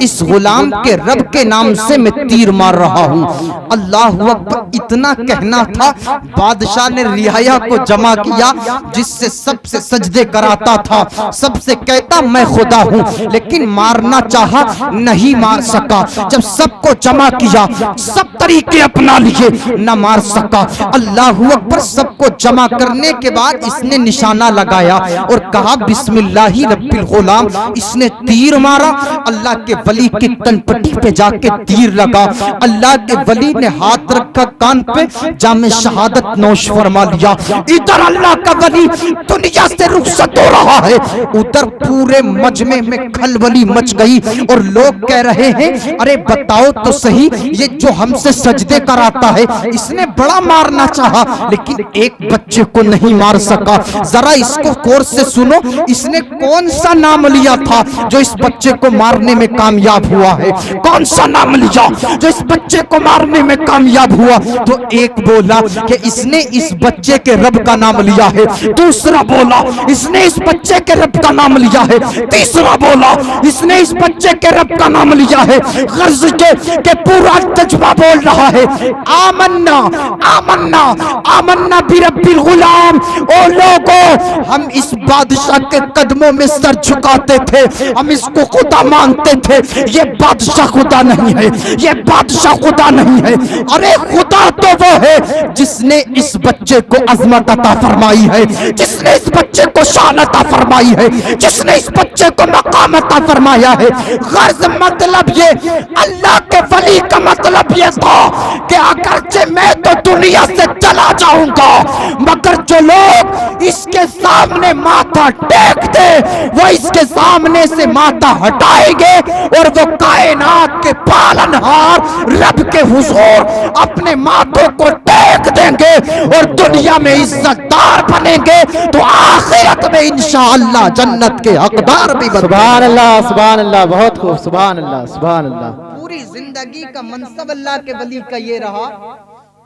S1: اس غلام کے رب کے نام سے میں تیر مار رہا ہوں۔ اللہ اکبر، اتنا کہنا تھا۔ بادشاہ نے رعایا کو جمع کیا، جس سے سب سے سجدے کراتا تھا، سب سے کہتا میں خدا ہوں، لیکن مارنا چاہا نہیں مار سکا۔ جب سب کو جمع کیا، سب طریقے اپنا لیے، نہ مار سکا۔ اللہ اکبر، سب کو جمع کرنے کے بعد اس نے نشانہ لگایا اور کہا بسم اللہ رب الغلام۔ اس نے تیر مارا، اللہ کے ولی کی تن پٹی پہ جا کے تیر لگا۔ اللہ کے ولی نے ہاتھ رکھا کان پہ، جام شہادت نوش فرما لیا۔ ادھر اللہ کا ولی دنیا سے رخصت ہو رہا ہے، ادھر پورے مجمع میں کھلبلی مچ گئی، اور لوگ کہہ رہے ہیں ارے بتاؤ تو صحیح، یہ جو ہم سے سجدے کراتا ہے، اس نے بڑا مارنا چاہا لیکن ایک بچے کو نہیں مار سکا۔ ذرا اس کو غور سے سنو، اس نے کون سا نام لیا تھا جو اس بچے کو مارنے میں کامیاب ہوا ہے؟ کون سا نام لیا جو اس بچے کو مارنے میں کامیاب ہوا؟ تو ایک بولا کہ اس نے اس بچے کے رب کا نام لیا ہے، دوسرا بولا اس نے اس بچے کے رب کا نام لیا ہے، تیسرا بولا اس نے اس بچے کے رب کا نام لیا ہے۔ غرض کے پورا تجربہ بول رہا ہے آمنا آمنا آمنا برب الغلام۔ او لوگوں، ہم اس بادشاہ کے قدموں میں سر جھکاتے تھے، ہم اس کو خدا مانتے تھے۔ یہ بادشاہ خدا نہیں ہے، یہ بادشاہ خدا نہیں ہے۔ ارے خدا تو وہ ہے جس نے اس بچے کو عظمت عطا فرمائی ہے، جس نے اس بچے کو شان عطا فرمائی ہے، جس نے اس بچے کو مقام عطا فرمایا ہے۔ غرض مطلب یہ، اللہ کے ولی کا مطلب یہ تھا کہ اگرچہ میں تو دنیا سے چلا جاؤں گا، مگر جو لوگ اس کے سامنے ماتھا ٹیک دے، وہ اس کے سامنے سے ماتھا ہٹائیں گے، اور وہ کائنات کے پالنہار رب کے حضور اپنے ماتھوں کو ٹیک دیں گے، اور دنیا میں عزت دار بنیں گے، تو آخرت میں انشاءاللہ جنت کے حقدار بھی بنیں گے۔
S2: سبحان اللہ، سبحان اللہ، بہت خوب، سبحان اللہ، سبحان اللہ۔
S1: پوری زندگی کا منصب اللہ کے ولی کا یہ رہا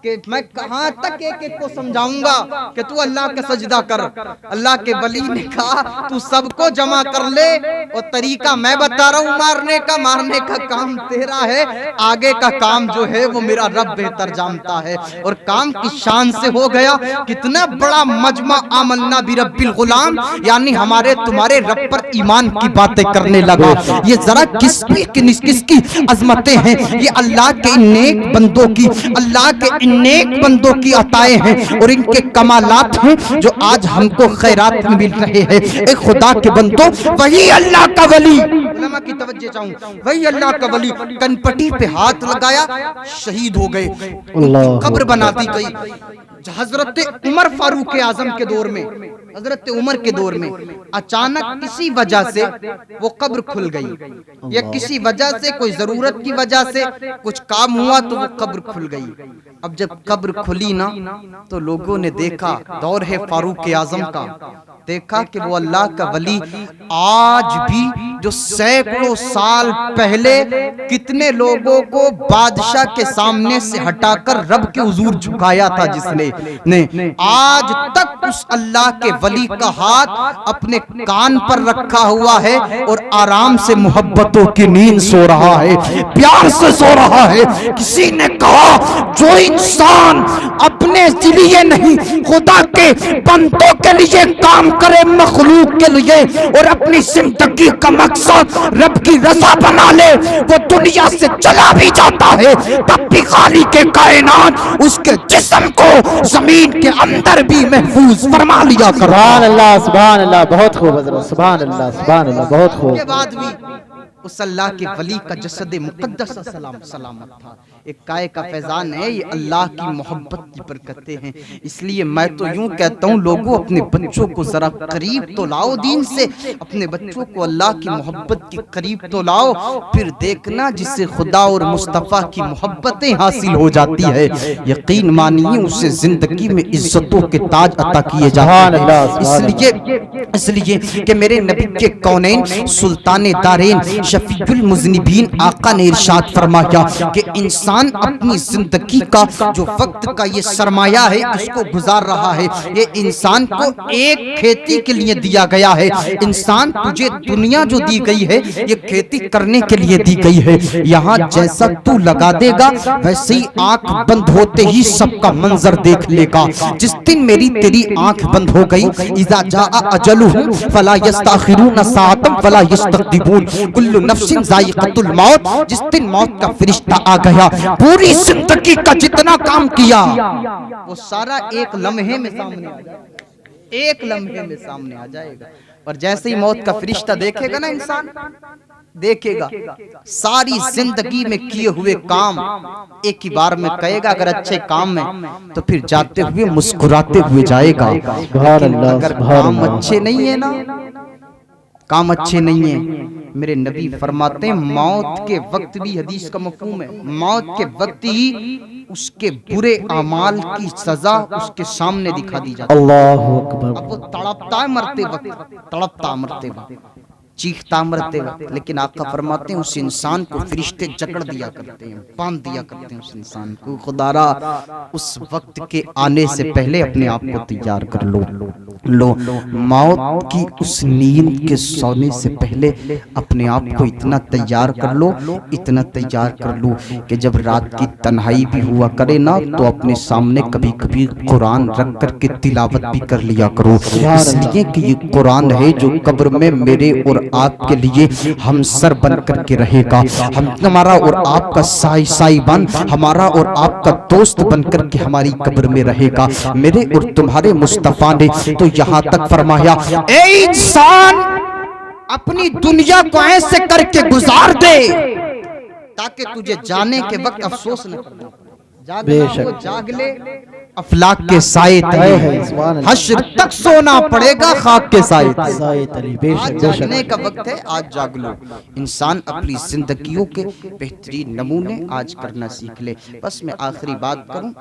S1: کہ میں کہاں تک ایک ایک کو سمجھاؤں گا کہ تو اللہ کا سجدہ کر۔ اللہ کے ولی نے کہا تو سب کو جمع کر لے، اور طریقہ میں بتا رہا ہوں مارنے کا کام تیرا ہے، آگے کا کام جو ہے وہ میرا رب بہتر جانتا ہے۔ اور کام کی شان سے ہو گیا۔ کتنا بڑا مجمع آمنا برب الغلام، یعنی ہمارے تمہارے رب پر ایمان کی باتیں کرنے لگا۔ یہ ذرا کس کی عظمتیں ہیں، یہ اللہ کے نیک بندوں کی، اللہ کے نیک بندوں کی عطائیں ہیں، اور ان کے کمالات ہیں جو آج ہم کو خیرات میں مل رہے ہیں۔ اے خدا کے بندوں، وہی اللہ کا ولی، علماء کی توجہ چاہوں، وہی اللہ کا ولی کن پٹی پہ ہاتھ لگایا، شہید ہو گئے، قبر بنا دی گئی۔ حضرت عمر فاروق اعظم کے دور میں، حضرت عمر کے دور میں اچانک کسی وجہ سے وہ قبر کھل گئی، یا کسی وجہ سے، کوئی ضرورت کی وجہ سے کچھ کام ہوا تو وہ قبر کھل گئی۔ اب جب قبر کھلی نا تو لوگوں نے دیکھا، دور ہے فاروق اعظم کا، دیکھا کہ وہ اللہ کا ولی آج بھی جو سینکڑوں سال پہلے کتنے لوگوں کو بادشاہ کے سامنے سے ہٹا کر رب کے حضور جھکایا تھا، جس نے آج تک اس اللہ کے ولی کا ہاتھ اپنے کان پر رکھا ہوا ہے، اور آرام سے محبتوں کی نیند سو رہا ہے، پیار سے سو رہا ہے۔ کسی نے کہا جو انسان اپنے لیے نہیں خدا کے بندوں کے لیے کام کرے، مخلوق کے لیے، اور اپنی زندگی کا مقصد رب کی رضا بنا لے، وہ دنیا سے چلا بھی جاتا ہے تب بھی خالق کے کائنات اس کے جسم کو زمین کے اندر بھی محفوظ فرما لیا کرتا ہے۔
S2: سبحان اللہ، سبحان اللہ، بہت خوب حضرت، سبحان اللہ، سبحان اللہ، بہت خوب۔
S1: کے بعد بھی اس اللہ کے ولی کا جسد مقدس سلامت تھا. ایک کائے کا فیضان ہے, یہ اللہ کی محبت کی برکتیں ہیں. اس لیے میں تو یوں کہتا ہوں لوگوں اپنے بچوں کو ذرا قریب تو لاؤ دین سے, اپنے بچوں کو اللہ کی محبت کے قریب تو لاؤ, پھر دیکھنا جس سے خدا اور مصطفیٰ کی محبتیں حاصل ہو جاتی ہے, یقین مانیے اسے زندگی میں عزتوں کے تاج عطا کیے جاتے ہیں. اس لیے کہ میرے نبی کے کونین سلطان دارین شفیع المذنبین آقا نے ارشاد فرمایا کہ انسان اپنی زندگی کا جو وقت کا یہ سرمایہ ہے اس کو گزار رہا ہے, یہ انسان کو ایک کھیتی کے لیے دیا گیا ہے. انسان تجھے دنیا جو دی گئی ہے یہ کھیتی کرنے کے لیے دی گئی ہے. یہاں جیسا تو لگا دے گا ویسے ہی آنکھ بند ہوتے ہی سب کا منظر دیکھ لے گا. جس دن میری تیری آنکھ بند ہو گئی, اذا جاء اجلہم فلا یستاخرون ساعتا ولا یستقدمون, کل نفس ذائقۃ الموت. جس دن موت کا فرشتہ آ گیا, پوری زندگی کا جتنا کام کیا وہ سارا ایک لمحے میں سامنے آ جائے گا, ایک لمحے میں سامنے آ جائے گا. اور جیسے ہی موت کا فرشتہ دیکھے گا نا, انسان دیکھے گا ساری زندگی میں کیے ہوئے کام ایک ہی بار میں کہے گا. اگر اچھے کام میں تو پھر جاتے ہوئے مسکراتے ہوئے جائے گا, لیکن اگر کام اچھے نہیں ہے نا, کام اچھے نہیں ہیں, میرے نبی فرماتے ہیں موت کے وقت بھی, حدیث کا مفہوم ہے, موت کے وقت ہی اس کے برے اعمال کی سزا اس کے سامنے دکھا دی جاتی ہے.
S2: اللہ اکبر.
S1: اب وہ تڑپتا ہے مرتے وقت, تڑپتا مرتے وقت, چیختا مرتے وقت, لیکن آقا فرماتے ہیں اس انسان کو فرشتے جکڑ دیا کرتے ہیں, باندھ دیا کرتے ہیں اس انسان کو. خدا را اس وقت کے آنے سے پہلے اپنے آپ کو تیار کر لو. موت کی اس نیند کے سونے سے پہلے اپنے آپ کو اتنا تیار کر لو, اتنا تیار کر لو کہ جب رات کی تنہائی بھی ہوا کرے نا تو اپنے سامنے کبھی کبھی قرآن رکھ کر کے تلاوت بھی کر لیا کرو. اس لیے کہ یہ قرآن ہے جو قبر میں میرے اور آپ کے لیے ہم سر بن کر کے رہے گا, ہمارا اور آپ کا سائی بن, ہمارا اور آپ کا دوست بن کر کے ہماری قبر میں رہے گا. میرے اور تمہارے مصطفیٰ نے تو یہاں تک فرمایا, اے انسان اپنی دنیا کو ایسے کر کے گزار دے تاکہ تجھے جانے کے وقت افسوس نہ کرنا. جاگنا وہ جاگ لے, افلاک کے سائے تلے, حشر تک سونا پڑے گا خاک کے سائے تلے. آج جاگنے کا وقت ہے, آج جاگ لو. انسان اپنی زندگیوں کے بہترین نمونے آج کرنا سیکھ لے. بس میں آخری بات کروں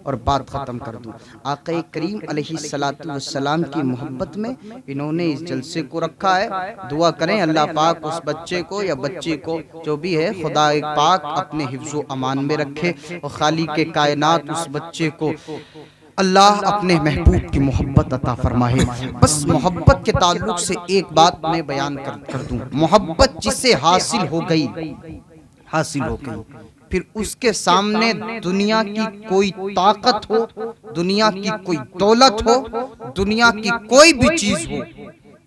S1: اور بات ختم کر دوں. آقا کریم علیہ السلام کی محبت میں انہوں نے اس جلسے کو رکھا ہے. دعا کریں اللہ پاک اس بچے کو یا بچی کو جو بھی ہے خدا پاک اپنے حفظ و امان میں رکھے, اور خالق کائنات اس بچے کو اللہ اپنے محبوب کی محبت عطا فرمائے. بس محبت کے تعلق سے ایک بات میں بیان کر دوں. محبت جسے حاصل ہو گئی, پھر اس کے سامنے دنیا کی کوئی طاقت ہو, دنیا کی کوئی دولت ہو, دنیا کی کوئی بھی چیز ہو,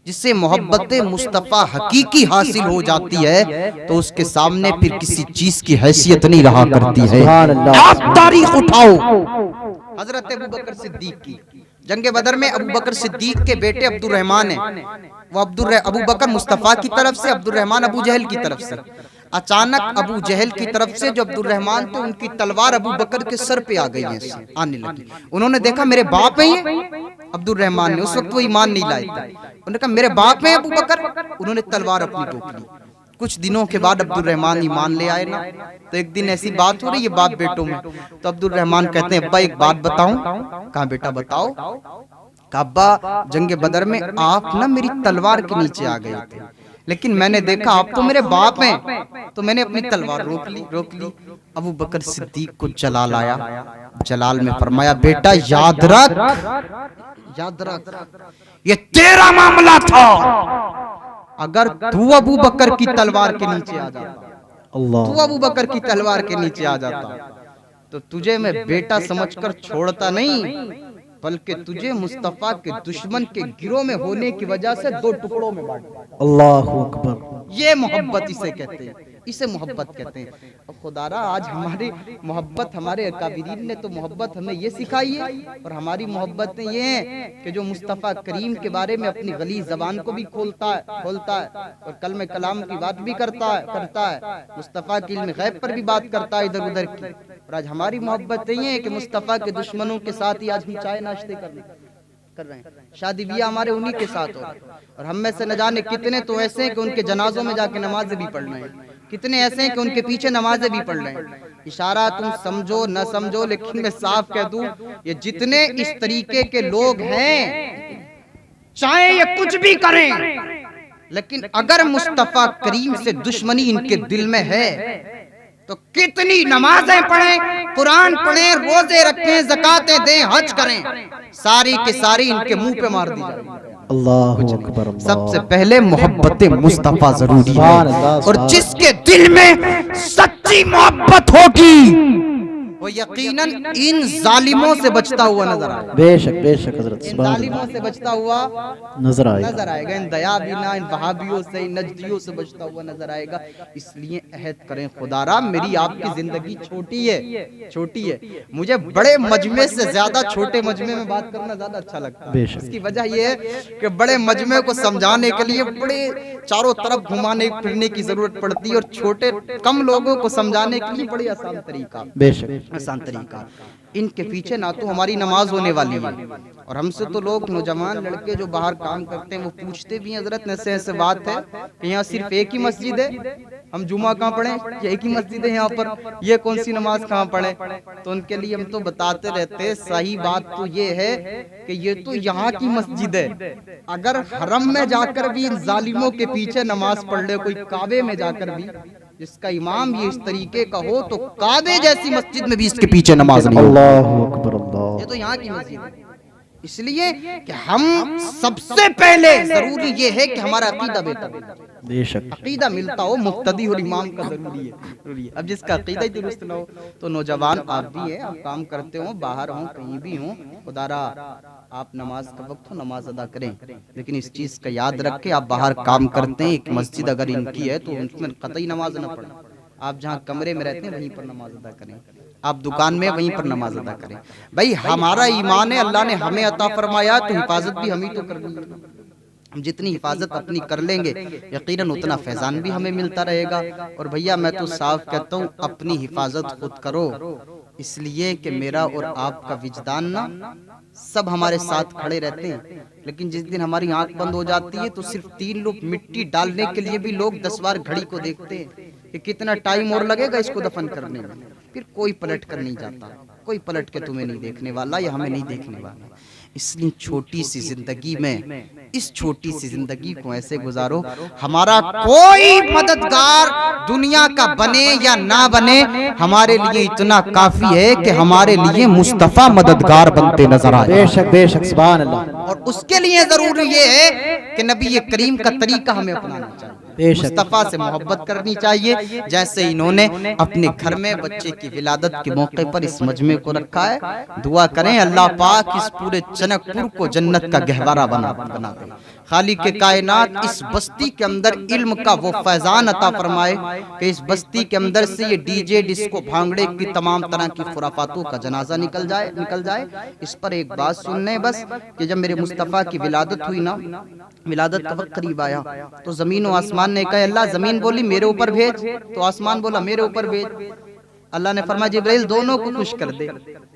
S1: جسے محبت مصطفیٰ حقیقی حاصل ہو جاتی ہے تو اس کے سامنے پھر کسی چیز کی حیثیت نہیں رہا کرتی ہے. آپ تاریخ اٹھاؤ, حضرت ابوبکر صدیق کی جنگ بدر میں ابوبکر صدیق کے بیٹے عبد الرحمن ہیں, وہ ابوبکر مصطفیٰ کی طرف سے, عبد الرحمن ابو جہل کی طرف سے. اچانک ابو جہل کی طرف سے جو عبد الرحمن تھے ان کی تلوار ابو بکر کے سر پہ آ گئی ہے, آنے لگی. انہوں نے دیکھا میرے باپ ہیں یہ, عبد الرحمن نے, اس وقت وہ ایمان نہیں لائے تھے, انہوں نے کہا میرے باپ ہیں ابو بکر, انہوں نے تلوار اپنی ٹوک لی. کچھ دنوں کے بعد عبد الرحمن ایمان لے آئے نا, تو ایک دن ایسی بات ہو رہی ہے باپ بیٹوں میں, تو عبد الرحمن کہتے ہیں ابا ایک بات بتاؤں. کہا بیٹا بتاؤ. کہا ابا جنگ بدر میں آپ نا میری تلوار کے نیچے آ گئے تھے, لیکن میں نے دیکھا آپ تو میرے باپ ہیں تو میں نے اپنی تلوار روک لی. ابو بکر صدیق کو جلال آیا, جلال میں فرمایا بیٹا یاد رکھ یہ تیرا معاملہ تھا. اگر تو ابو بکر کی تلوار کے نیچے آ جاتا, تو ابو بکر کی تلوار کے نیچے آ جاتا تو تجھے میں بیٹا سمجھ کر چھوڑتا نہیں, بلکہ تجھے مصطفیٰ کے دشمن کے گروہ میں ہونے کی وجہ سے 2 ٹکڑوں میں بانٹ.
S2: اللہ اکبر.
S1: یہ محبت اسے کہتے ہیں. اسے محبت کہتے ہیں۔ اور خدا را آج ہماری محبت، ہمارے اکابرین نے تو محبت ہمیں یہ سکھائی ہے، اور ہماری محبتیں یہ ہیں کہ جو مصطفیٰ کریم کے بارے میں اپنی غلیظ زبان کو بھی کھولتا ہے اور کلمہ کلام کی بات بھی کرتا ہے، مصطفیٰ کے علم غیب پر بھی بات کرتا ہے ادھر ادھر کی۔ اور آج ہماری محبت یہ ہے کہ مصطفیٰ کے دشمنوں کے ساتھ ہی آج ہم چائے ناشتے کر رہے ہیں، شادی بیاہ ہمارے انہی کے ساتھ ہو رہا ہے، اور ہم میں سے نہ جانے کتنے تو ایسے ہیں کہ ان کے جنازوں میں جا کے نمازیں بھی پڑھ رہے ہیں، کتنے ایسے ہیں کہ ان کے پیچھے نمازیں بھی پڑھ رہے ہیں۔ اشارہ تم سمجھو نہ سمجھو، لیکن میں صاف کہہ دوں، یہ جتنے اس طریقے کے لوگ ہیں، چاہے یہ کچھ بھی کریں، لیکن اگر مصطفیٰ کریم سے دشمنی ان کے دل میں ہے تو کتنی نمازیں پڑھیں، قرآن پڑھیں، روزے رکھیں، زکاتیں دیں، حج کریں، ساری کے ساری ان کے منہ پہ مار دی جائے۔
S2: اللہ اکبر،
S1: سب سے پہلے محبت مصطفیٰ ضروری ہے، اور جس کے دل میں سچی محبت ہوگی وہ یقیناً ان ظالموں سے بچتا ہوا نظر آئے گا۔
S2: بے شک حضرت،
S1: ان ظالموں سے بچتا ہوا نظر آئے گا، ان دیابینا، ان وہابیوں سے، ان نجدیوں سے بچتا ہوا نظر آئے گا۔ اس لیے عہد کریں خدا را، میری آپ کی زندگی چھوٹی ہے، مجھے بڑے مجمع سے زیادہ چھوٹے مجمع میں بات کرنا زیادہ اچھا لگتا ہے۔ اس کی وجہ یہ ہے کہ بڑے مجمع کو سمجھانے کے لیے بڑے چاروں طرف گھمانے پھرنے کی ضرورت پڑتی ہے، اور چھوٹے کم لوگوں کو سمجھانے کے لیے بڑی آسان طریقہ۔ ان کے پیچھے نہ تو ہماری نماز ہونے والی ہے، اور ہم سے تو لوگ نوجوان لڑکے جو باہر کام کرتے ہیں وہ پوچھتے بھی ہیں حضرت ایسے بات ہے کہ یہاں صرف ایک ہی مسجد ہے، ہم جمعہ کہاں پڑھیں؟ یہ ایک ہی مسجد ہے یہاں پر، یہ کون سی نماز کہاں پڑھیں؟ تو ان کے لیے ہم تو بتاتے رہتے ہیں، صحیح بات تو یہ ہے کہ یہ تو یہاں کی مسجد ہے، اگر حرم میں جا کر بھی ان ظالموں کے پیچھے نماز پڑھ لے، کوئی کعبے میں جا کر بھی، جس کا امام یہ اس طریقے کا ہو، تو کعبے جیسی مسجد میں بھی اس کے پیچھے نماز نہیں ہوگی۔
S2: اللہ اکبر، اللہ،
S1: یہ تو یہاں کی مسجد ہے۔ اس لیے کہ ہم سب سے پہلے ضروری یہ ہے کہ ہمارا عقیدہ بہتر ہو،
S2: بے شک
S1: عقیدہ ملتا ہو، مقتدی اور امام کا ضروری ہے۔ اب جس کا عقیدہ ہی درست نہ ہو، تو نوجوان آپ بھی ہیں، آپ کام کرتے ہوں، باہر ہوں، کہیں بھی ہوں، خدا را آپ نماز کا وقت ہو نماز ادا کریں، لیکن اس چیز کا یاد رکھیں، آپ باہر کام کرتے ہیں، ایک مسجد اگر ان کی ہے تو ان میں قطعی نماز نہ پڑھیں، آپ جہاں کمرے میں رہتے ہیں وہیں پر نماز ادا کریں، آپ دکان میں وہیں پر نماز ادا کریں۔ بھائی ہمارا ایمان ہے، اللہ نے ہمیں عطا فرمایا تو حفاظت بھی ہمیں تو کرنی ہے، ہم جتنی حفاظت اپنی کر لیں گے یقیناً اتنا فیضان بھی ہمیں ملتا رہے گا۔ اور بھیا میں تو صاف کہتا ہوں، اپنی حفاظت خود کرو، اس لیے کہ میرا اور آپ کا وجدان نا سب ہمارے ساتھ کھڑے رہتے ہیں، لیکن جس دن ہماری آنکھ بند ہو جاتی ہے تو صرف 3 لوگ مٹی ڈالنے کے لیے بھی لوگ 10 بار گھڑی کو دیکھتے ہیں کہ کتنا ٹائم اور لگے گا اس کو دفن کرنے میں، پھر کوئی پلٹ کر نہیں جاتا، کوئی پلٹ کے تمہیں نہیں دیکھنے والا یا ہمیں نہیں دیکھنے والا۔ اس لیے چھوٹی سی زندگی میں اس چھوٹی سی زندگی کو ایسے گزارو، ہمارا کوئی مددگار دنیا کا بنے یا نہ بنے، ہمارے لیے اتنا کافی ہے کہ ہمارے لیے مصطفیٰ مددگار بنتے نظر آئے۔
S2: بے شک سبحان اللہ،
S1: اور اس کے لیے ضروری یہ ہے کہ نبی کریم کا طریقہ ہمیں اپنانا چاہیے، مصطفیٰ سے محبت کرنی چاہیے، جیسے انہوں نے اپنے گھر میں بچے کی ولادت کے موقع پر اس مجمع کو رکھا ہے۔ دعا کریں اللہ پاک اس پورے چنک پور کو جنت کا گہوارہ بنا دے، خالق کائنات اس بستی کے اندر علم کا وہ فیضان عطا فرمائے کہ اس بستی کے اندر سے یہ ڈی جے ڈسکو بھانگڑے کی تمام طرح کی خرافاتوں کا جنازہ نکل جائے۔ اس پر ایک بات سن لیں بس، کہ جب میرے مصطفیٰ کی ولادت ہوئی نا، ولادت کا وقت قریب آیا تو زمین و آسمان نے کہا اللہ، زمین بولی میرے اوپر بھیج، تو آسمان بولا میرے اوپر بھیج۔ اللہ نے فرمایا جبرائیل دونوں کو خوش کر دے،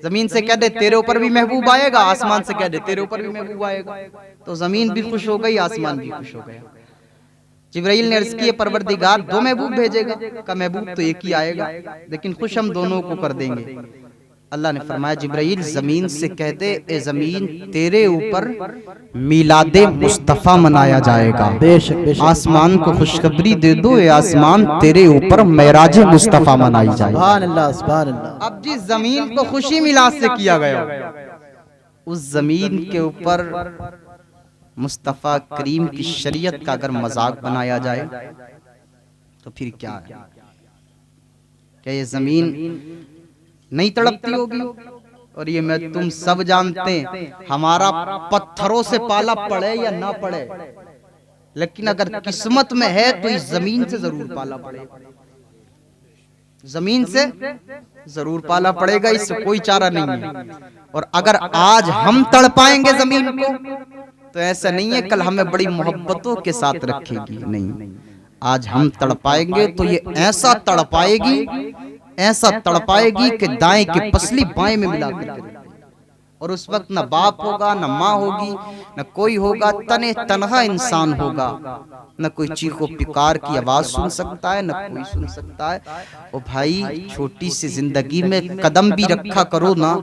S1: زمین سے کہہ دے تیرے اوپر بھی محبوب آئے گا، آسمان سے کہہ دے تیرے اوپر بھی محبوب آئے گا، تو زمین بھی خوش ہو گئی، آسمان بھی خوش ہو گیا۔ جبرائیل نے عرض کیا پروردگار 2 محبوب بھیجے گا، کا محبوب تو ایک ہی آئے گا، لیکن خوش ہم دونوں کو کر دیں گے۔ اللہ نے فرمایا جبرائیل زمین سے کہہ دے اے زمین تیرے اوپر میلاد مصطفیٰ منایا جائے گا، آسمان کو خوشخبری دے دو اے آسمان تیرے اوپر معراج مصطفیٰ منائی جائے گا۔
S2: سبحان اللہ، سبحان اللہ۔
S1: اب جس زمین کو خوشی میلاد سے کیا گیا، اس زمین کے اوپر مصطفیٰ کریم کی شریعت کا اگر مذاق بنایا جائے تو پھر کیا ہے؟ کہ یہ زمین نہیں تڑپتی ہوگی؟ اور یہ میں تم سب جانتے ہیں ہمارا پتھروں سے پالا پڑے یا نہ پڑے، لیکن اگر قسمت میں ہے تو اس زمین سے ضرور پالا پڑے، زمین سے ضرور پالا پڑے گا، اس سے کوئی چارہ نہیں ہے۔ اور اگر آج ہم تڑپائیں گے زمین کو تو ایسا نہیں ہے کل ہمیں بڑی محبتوں کے ساتھ رکھے گی، نہیں، آج ہم تڑپائیں گے تو یہ ایسا تڑپائے گی، ایسا تڑپائے گی کہ دائیں کی پسلی بائیں میں ملا کر کے، اور اس وقت نہ باپ ہوگا، نہ ماں ہوگی، نہ کوئی ہوگا، تنہا انسان ہوگا، نہ کوئی چیخ و پکار کی آواز سن سکتا ہے، نہ کوئی سن سکتا ہے۔ او بھائی، چھوٹی سی زندگی میں قدم بھی رکھا کرو نا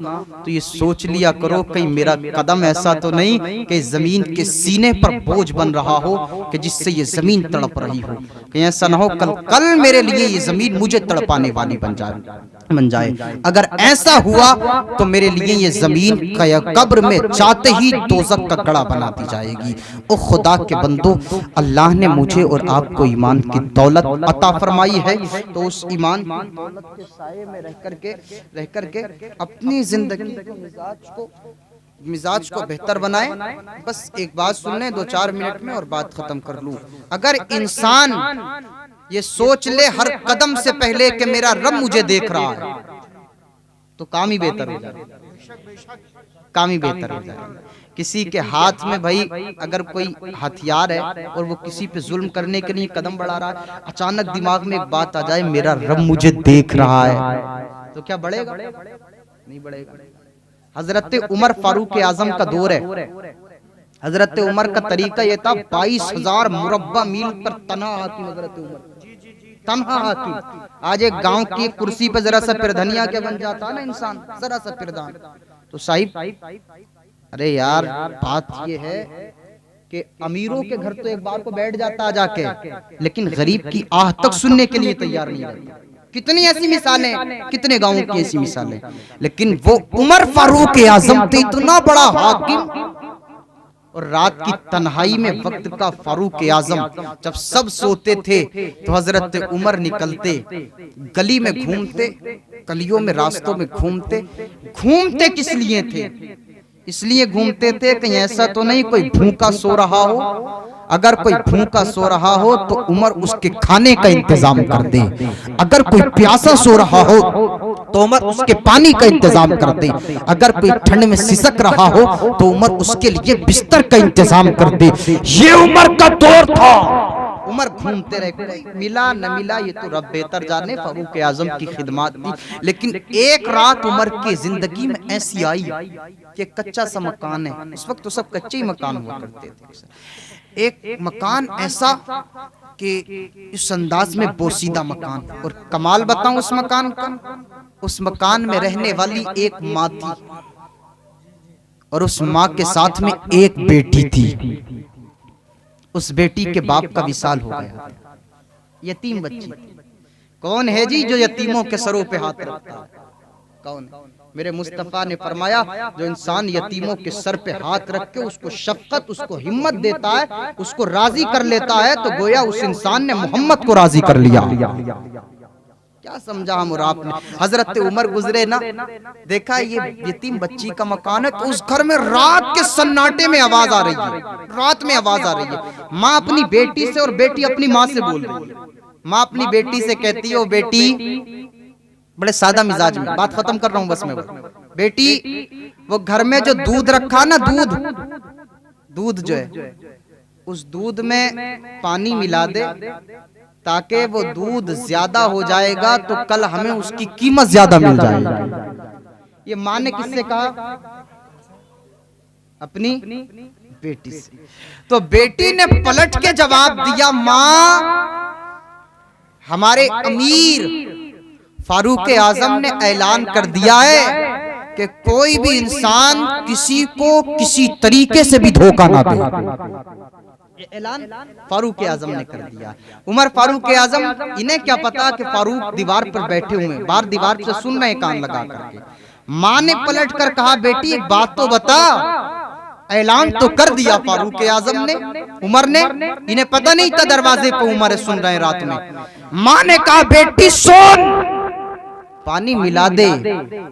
S1: تو یہ سوچ لیا کرو کہیں میرا قدم ایسا تو نہیں کہ زمین کے سینے پر بوجھ بن رہا ہو کہ جس سے یہ زمین تڑپ رہی ہو، کہیں ایسا نہ ہو کل میرے لیے یہ زمین مجھے تڑپانے والی بن جائے۔ اگر ایسا ہوا تو میرے لیے یہ زمین قبر میں چاہتے ہی دوزخ کا گڑھا بنا دی جائے گی۔ او خدا کے بندو، اللہ نے مجھے اور آپ کو ایمان کی دولت عطا فرمائی ہے، تو اس ایمان کی دولت کے سائے میں رہ کر کے اپنی زندگی مزاج کو بہتر بنائیں۔ بس ایک بات سن لیں 2-4 منٹ میں اور بات ختم کر لوں۔ اگر انسان یہ سوچ لے ہر قدم سے پہلے کہ میرا رب مجھے دیکھ رہا ہے تو کام ہی بہتر ہو جائے، کام ہی بہتر ہو جائے۔ کسی کے ہاتھ میں بھائی اگر کوئی ہتھیار ہے اور وہ کسی پہ ظلم کرنے کے لیے قدم بڑھا رہا ہے، اچانک دماغ میں ایک بات آ جائے میرا رب مجھے دیکھ رہا ہے، تو کیا بڑھے گا؟ نہیں بڑھے گا۔ حضرت عمر فاروق اعظم کا دور ہے، حضرت عمر کا طریقہ یہ تھا 22,000 مربع میل پر تنہا حاکم، حضرت عمر تنہا حاکم۔ آج ایک گاؤں کی کرسی پہ ذرا سا پردھنیا کیا بن جاتا ہے نا انسان، ذرا سا پردھان، تو صاحب ارے یار بات یہ ہے کہ امیروں کے گھر تو ایک بار کو بیٹھ جاتا جا کے، لیکن غریب کی آہ تک سننے کے لیے تیار نہیں رہتا۔ کتنی ایسی مثالیں، کتنے گاؤں کی ایسی مثالیں، لیکن وہ عمر فاروق اعظم تھے، اتنا بڑا حاکم، اور رات کی تنہائی میں وقت کا فاروق اعظم جب سب سوتے تھے تو حضرت عمر نکلتے، گلی میں گھومتے، گلیوں میں راستوں میں گھومتے کس لیے تھے؟ اس لیے گھومتے تھے کہیں ایسا تو نہیں کوئی بھوکا سو رہا ہو، اگر کوئی بھوکا سو رہا ہو تو عمر اس کے کھانے کا انتظام کر دے، اگر کوئی پیاسا سو رہا ہو تو عمر اس کے پانی کا انتظام کر دے، اگر کوئی ٹھنڈ میں سسک رہا ہو تو عمر اس کے لیے بستر کا انتظام کر دے۔ یہ عمر کا دور تھا۔ عمر گھومتے رہے، ملا نہ ملا یہ تو رب بہتر جانے، فاروق اعظم کی خدمات تھی، لیکن ایک رات عمر کی زندگی میں ایسی آئی کہ کچا سا مکان ہے، اس وقت تو سب کچے ہی مکان ہوا کرتے تھے، ایک مکان ایسا کہ اس انداز میں بوسیدہ مکان، اور کمال بتاؤں اس مکان کا، اس مکان میں رہنے والی ایک ماں تھی اور اس ماں کے ساتھ میں ایک بیٹی تھی، اس بیٹی کے باپ کا وصال ہو گیا، یتیم بچی۔ کون ہے جی جو یتیموں کے سروں پہ ہاتھ رکھتا ہے؟ کون؟ میرے مصطفیٰ نے فرمایا جو انسان یتیموں کے سر پہ ہاتھ رکھ کے اس کو شفقت، اس کو ہمت دیتا ہے، اس کو راضی کر لیتا ہے، تو گویا اس انسان نے محمد کو راضی کر لیا۔ کیا سمجھا ہم اور آپ نے؟ حضرت عمر گزرے نا، دیکھا یہ یتیم بچی کا مکان ہے، تو اس گھر میں رات کے سناٹے میں آواز آ رہی ہے، رات میں آواز آ رہی ہے، ماں اپنی بیٹی سے اور بیٹی اپنی ماں سے بول رہی ہے۔ ماں اپنی بیٹی سے کہتی ہے، او بیٹی، بڑے سادہ مزاج میں بات ختم کر رہا ہوں بس میں، بیٹی وہ گھر میں جو دودھ رکھا نا، دودھ جو ہے اس دودھ میں پانی ملا دے تاکہ وہ دودھ زیادہ ہو جائے گا تو کل ہمیں اس کی قیمت زیادہ مل جائے گی۔ یہ ماں نے کس سے کہا؟ اپنی بیٹی سے۔ تو بیٹی نے پلٹ کے جواب دیا، ماں ہمارے امیر فاروق اعظم نے اعلان کر دیا ہے کہ کوئی بھی انسان کسی کو کسی طریقے سے بھی دھوکہ نہ دے۔ یہ اعلان فاروق اعظم نے کر دیا۔ عمر فاروق اعظم، انہیں کیا پتا کہ فاروق دیوار پر بیٹھے ہوئے، باہر دیوار سے سن رہے کان لگا کر کے۔ ماں نے پلٹ کر کہا، بیٹی ایک بات تو بتا، اعلان تو کر دیا فاروق اعظم نے، عمر نے، انہیں پتہ نہیں تھا دروازے پہ عمر سن رہے رات میں۔ ماں نے کہا، بیٹی سن، پانی ملا دے،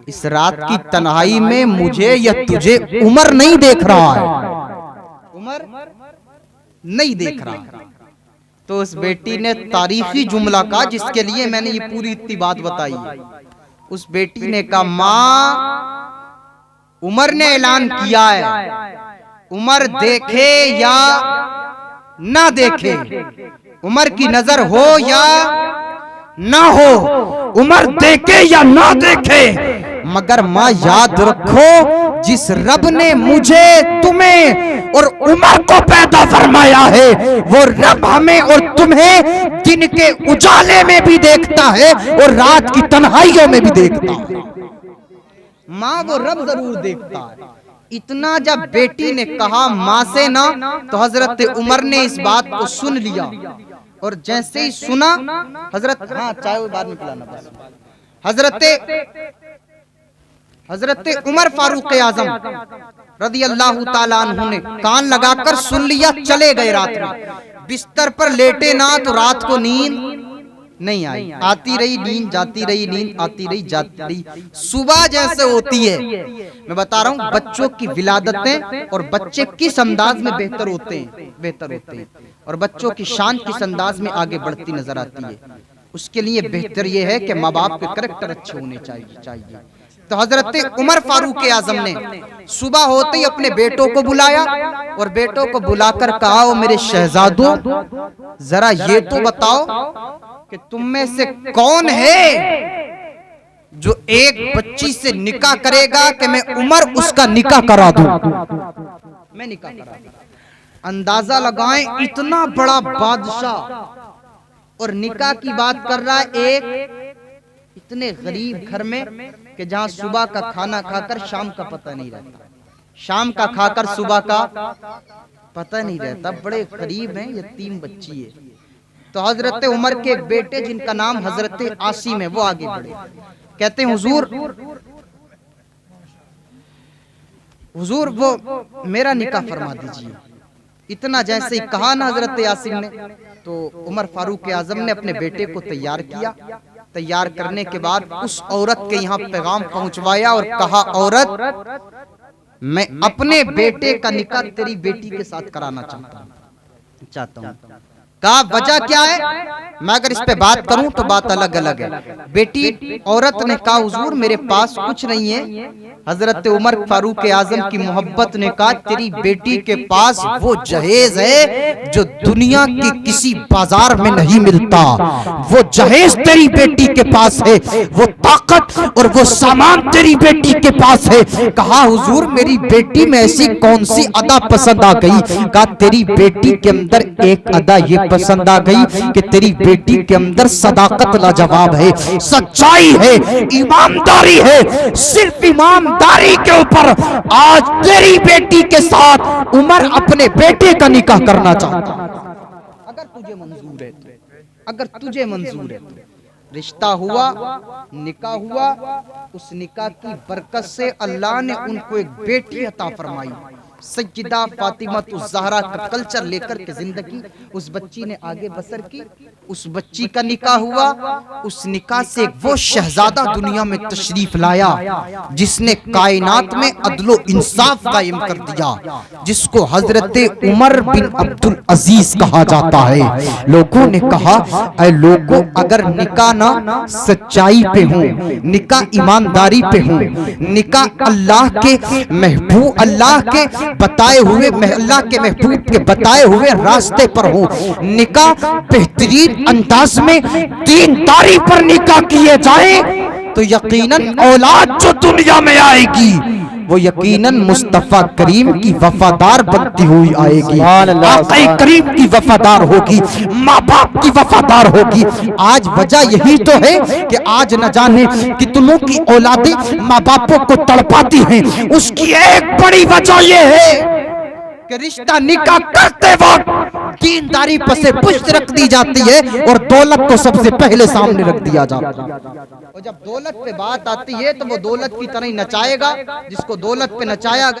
S1: اس رات کی تنہائی میں مجھے یا تجھے عمر نہیں دیکھ رہا ہے، عمر نہیں دیکھ رہا۔ تو اس بیٹی نے تعریفی جملہ کہا جس کے لیے میں نے یہ پوری اتنی بات بتائی ہے۔ اس بیٹی نے کہا ماں عمر نے اعلان کیا ہے، عمر دیکھے یا نہ دیکھے، عمر کی نظر ہو یا نہ ہو، عمر دیکھے یا نہ دیکھے، مگر ماں یاد رکھو جس رب نے مجھے تمہیں اور عمر کو پیدا فرمایا ہے وہ رب ہمیں اور تمہیں دن کے اجالے میں بھی دیکھتا ہے اور رات کی تنہائیوں میں بھی دیکھتا ہے۔ ماں وہ رب ضرور دیکھتا ہے۔ اتنا جب بیٹی نے کہا ماں سے نہ، تو حضرت عمر نے اس بات کو سن لیا، اور جیسے ہی سنا حضرت چاہے وہ بعد میں پلانا بس حضرت عمر فاروق اعظم رضی اللہ تعالیٰ عنہ نے کان لگا کر سن لیا، چلے گئے رات میں، بستر پر لیٹے نہ تو رات کو نیند نہیں آئی، آتی رہی نیند، جاتی رہی نیند، آتی رہی جاتی رہی۔ صبح جیسے ہوتی ہے، میں بتا رہا ہوں بچوں کی ولادتیں اور بچے کس انداز میں بہتر ہوتے ہیں اور بچوں کی شان کس انداز میں آگے بڑھتی نظر آتی ہے، اس کے لیے بہتر یہ ہے کہ ماں باپ کے کریکٹر اچھے ہونے چاہیے۔ تو حضرت عمر فاروق اعظم نے صبح ہوتے ہی اپنے بیٹوں کو بلایا اور بیٹوں کو بلا کر کہا او میرے شہزادوں ذرا یہ تو بتاؤ کہ تم میں سے کون ہے جو ایک بچی سے نکاح کرے گا کہ میں عمر اس کا نکاح کرا دوں، میں نکاح کرا دوں۔ اندازہ لگائیں اتنا بڑا بادشاہ اور نکاح کی بات کر رہا ہے ایک اتنے غریب گھر میں کہ جہاں صبح کا کھانا کھا کر شام کا پتہ نہیں رہتا، شام کا کھا کر صبح کا پتہ نہیں رہتا، بڑے غریب ہیں، یتیم بچی ہے۔ تو حضرت عمر کے ایک بیٹے جن کا نام حضرت عاصم ہے وہ آگے بڑھے، کہتے ہیں حضور وہ میرا نکاح فرما دیجئے۔ اتنا جیسے ہی کہا نا حضرت عاصم نے تو عمر فاروق اعظم نے اپنے بیٹے کو تیار کیا، تیار کرنے کے بعد اس عورت کے یہاں پیغام پہنچوایا اور کہا عورت میں اپنے بیٹے کا نکاح تیری بیٹی کے ساتھ کرانا چاہتا ہوں۔ کہا وجہ کیا ہے؟ میں اگر اس پہ بات کروں تو بات الگ ہے۔ بیٹی عورت نے کہا حضور میرے پاس کچھ نہیں ہے۔ حضرت عمر فاروق اعظم کی محبت نے کہا تیری بیٹی کے پاس وہ جہیز ہے جو دنیا کی کسی بازار میں نہیں ملتا، وہ جہیز تیری بیٹی کے پاس ہے، وہ طاقت اور وہ سامان تیری بیٹی کے پاس ہے۔ کہا حضور میری بیٹی میں ایسی کون سی ادا پسند آ گئی؟ کہا تیری بیٹی کے اندر ایک ادا یہ پسند آ گئی کہ تیری بیٹی کے اندر صداقت لاجواب ہے، سچائی ہے، ایمانداری ہے۔ صرف ایمانداری کے اوپر آج تیری بیٹی کے ساتھ عمر اپنے بیٹے کا نکاح کرنا چاہتا ہے۔ اگر تجھے منظور ہے تو رشتہ ہوا، نکاح ہوا، اس نکاح کی برکت سے اللہ نے ان کو ایک بیٹی عطا فرمائی۔ سیدہ فاطمہ الزہرا کا کلچر لے کر کے زندگی اس بچی نے آگے بسر کی، اس بچی کا نکاح ہوا، اس نکاح سے وہ شہزادہ دنیا میں تشریف لایا جس نے کائنات میں عدل و انصاف قائم کر دیا، جس کو حضرت عمر بن عبدالعزیز کہا جاتا ہے۔ لوگوں نے کہا اے لوگوں اگر نکاح نہ سچائی پہ ہوں، نکاح ایمانداری پہ ہوں، نکاح اللہ کے محبوب اللہ کے بتائے ہوئے اللہ کے محبوب کے بتائے ہوئے راستے پر ہو، نکاح بہترین انداز میں دینداری پر نکاح کیے جائیں تو یقیناً اولاد جو دنیا میں آئے گی وہ یقیناً مصطفیٰ کریم کی وفادار بنتی ہوئی آئے گی، آقا کریم کی وفادار ہوگی، ماں باپ کی وفادار ہوگی۔ آج وجہ یہی تو ہے کہ آج نہ جانے کتنوں کی اولادیں ماں باپوں کو تڑپاتی ہیں، اس کی ایک بڑی وجہ یہ ہے کہ رشتہ نکاح کرتے وقت دینداری پسے پشت رکھ دی جاتی ہے اور دولت کو سب سے پہلے سامنے رکھ دیا جاتا ہے۔ اور جب دولت پہ بات آتی ہے تو وہ دولت کی طرح ہی نچائے گا جس کو دولت پہ نچایا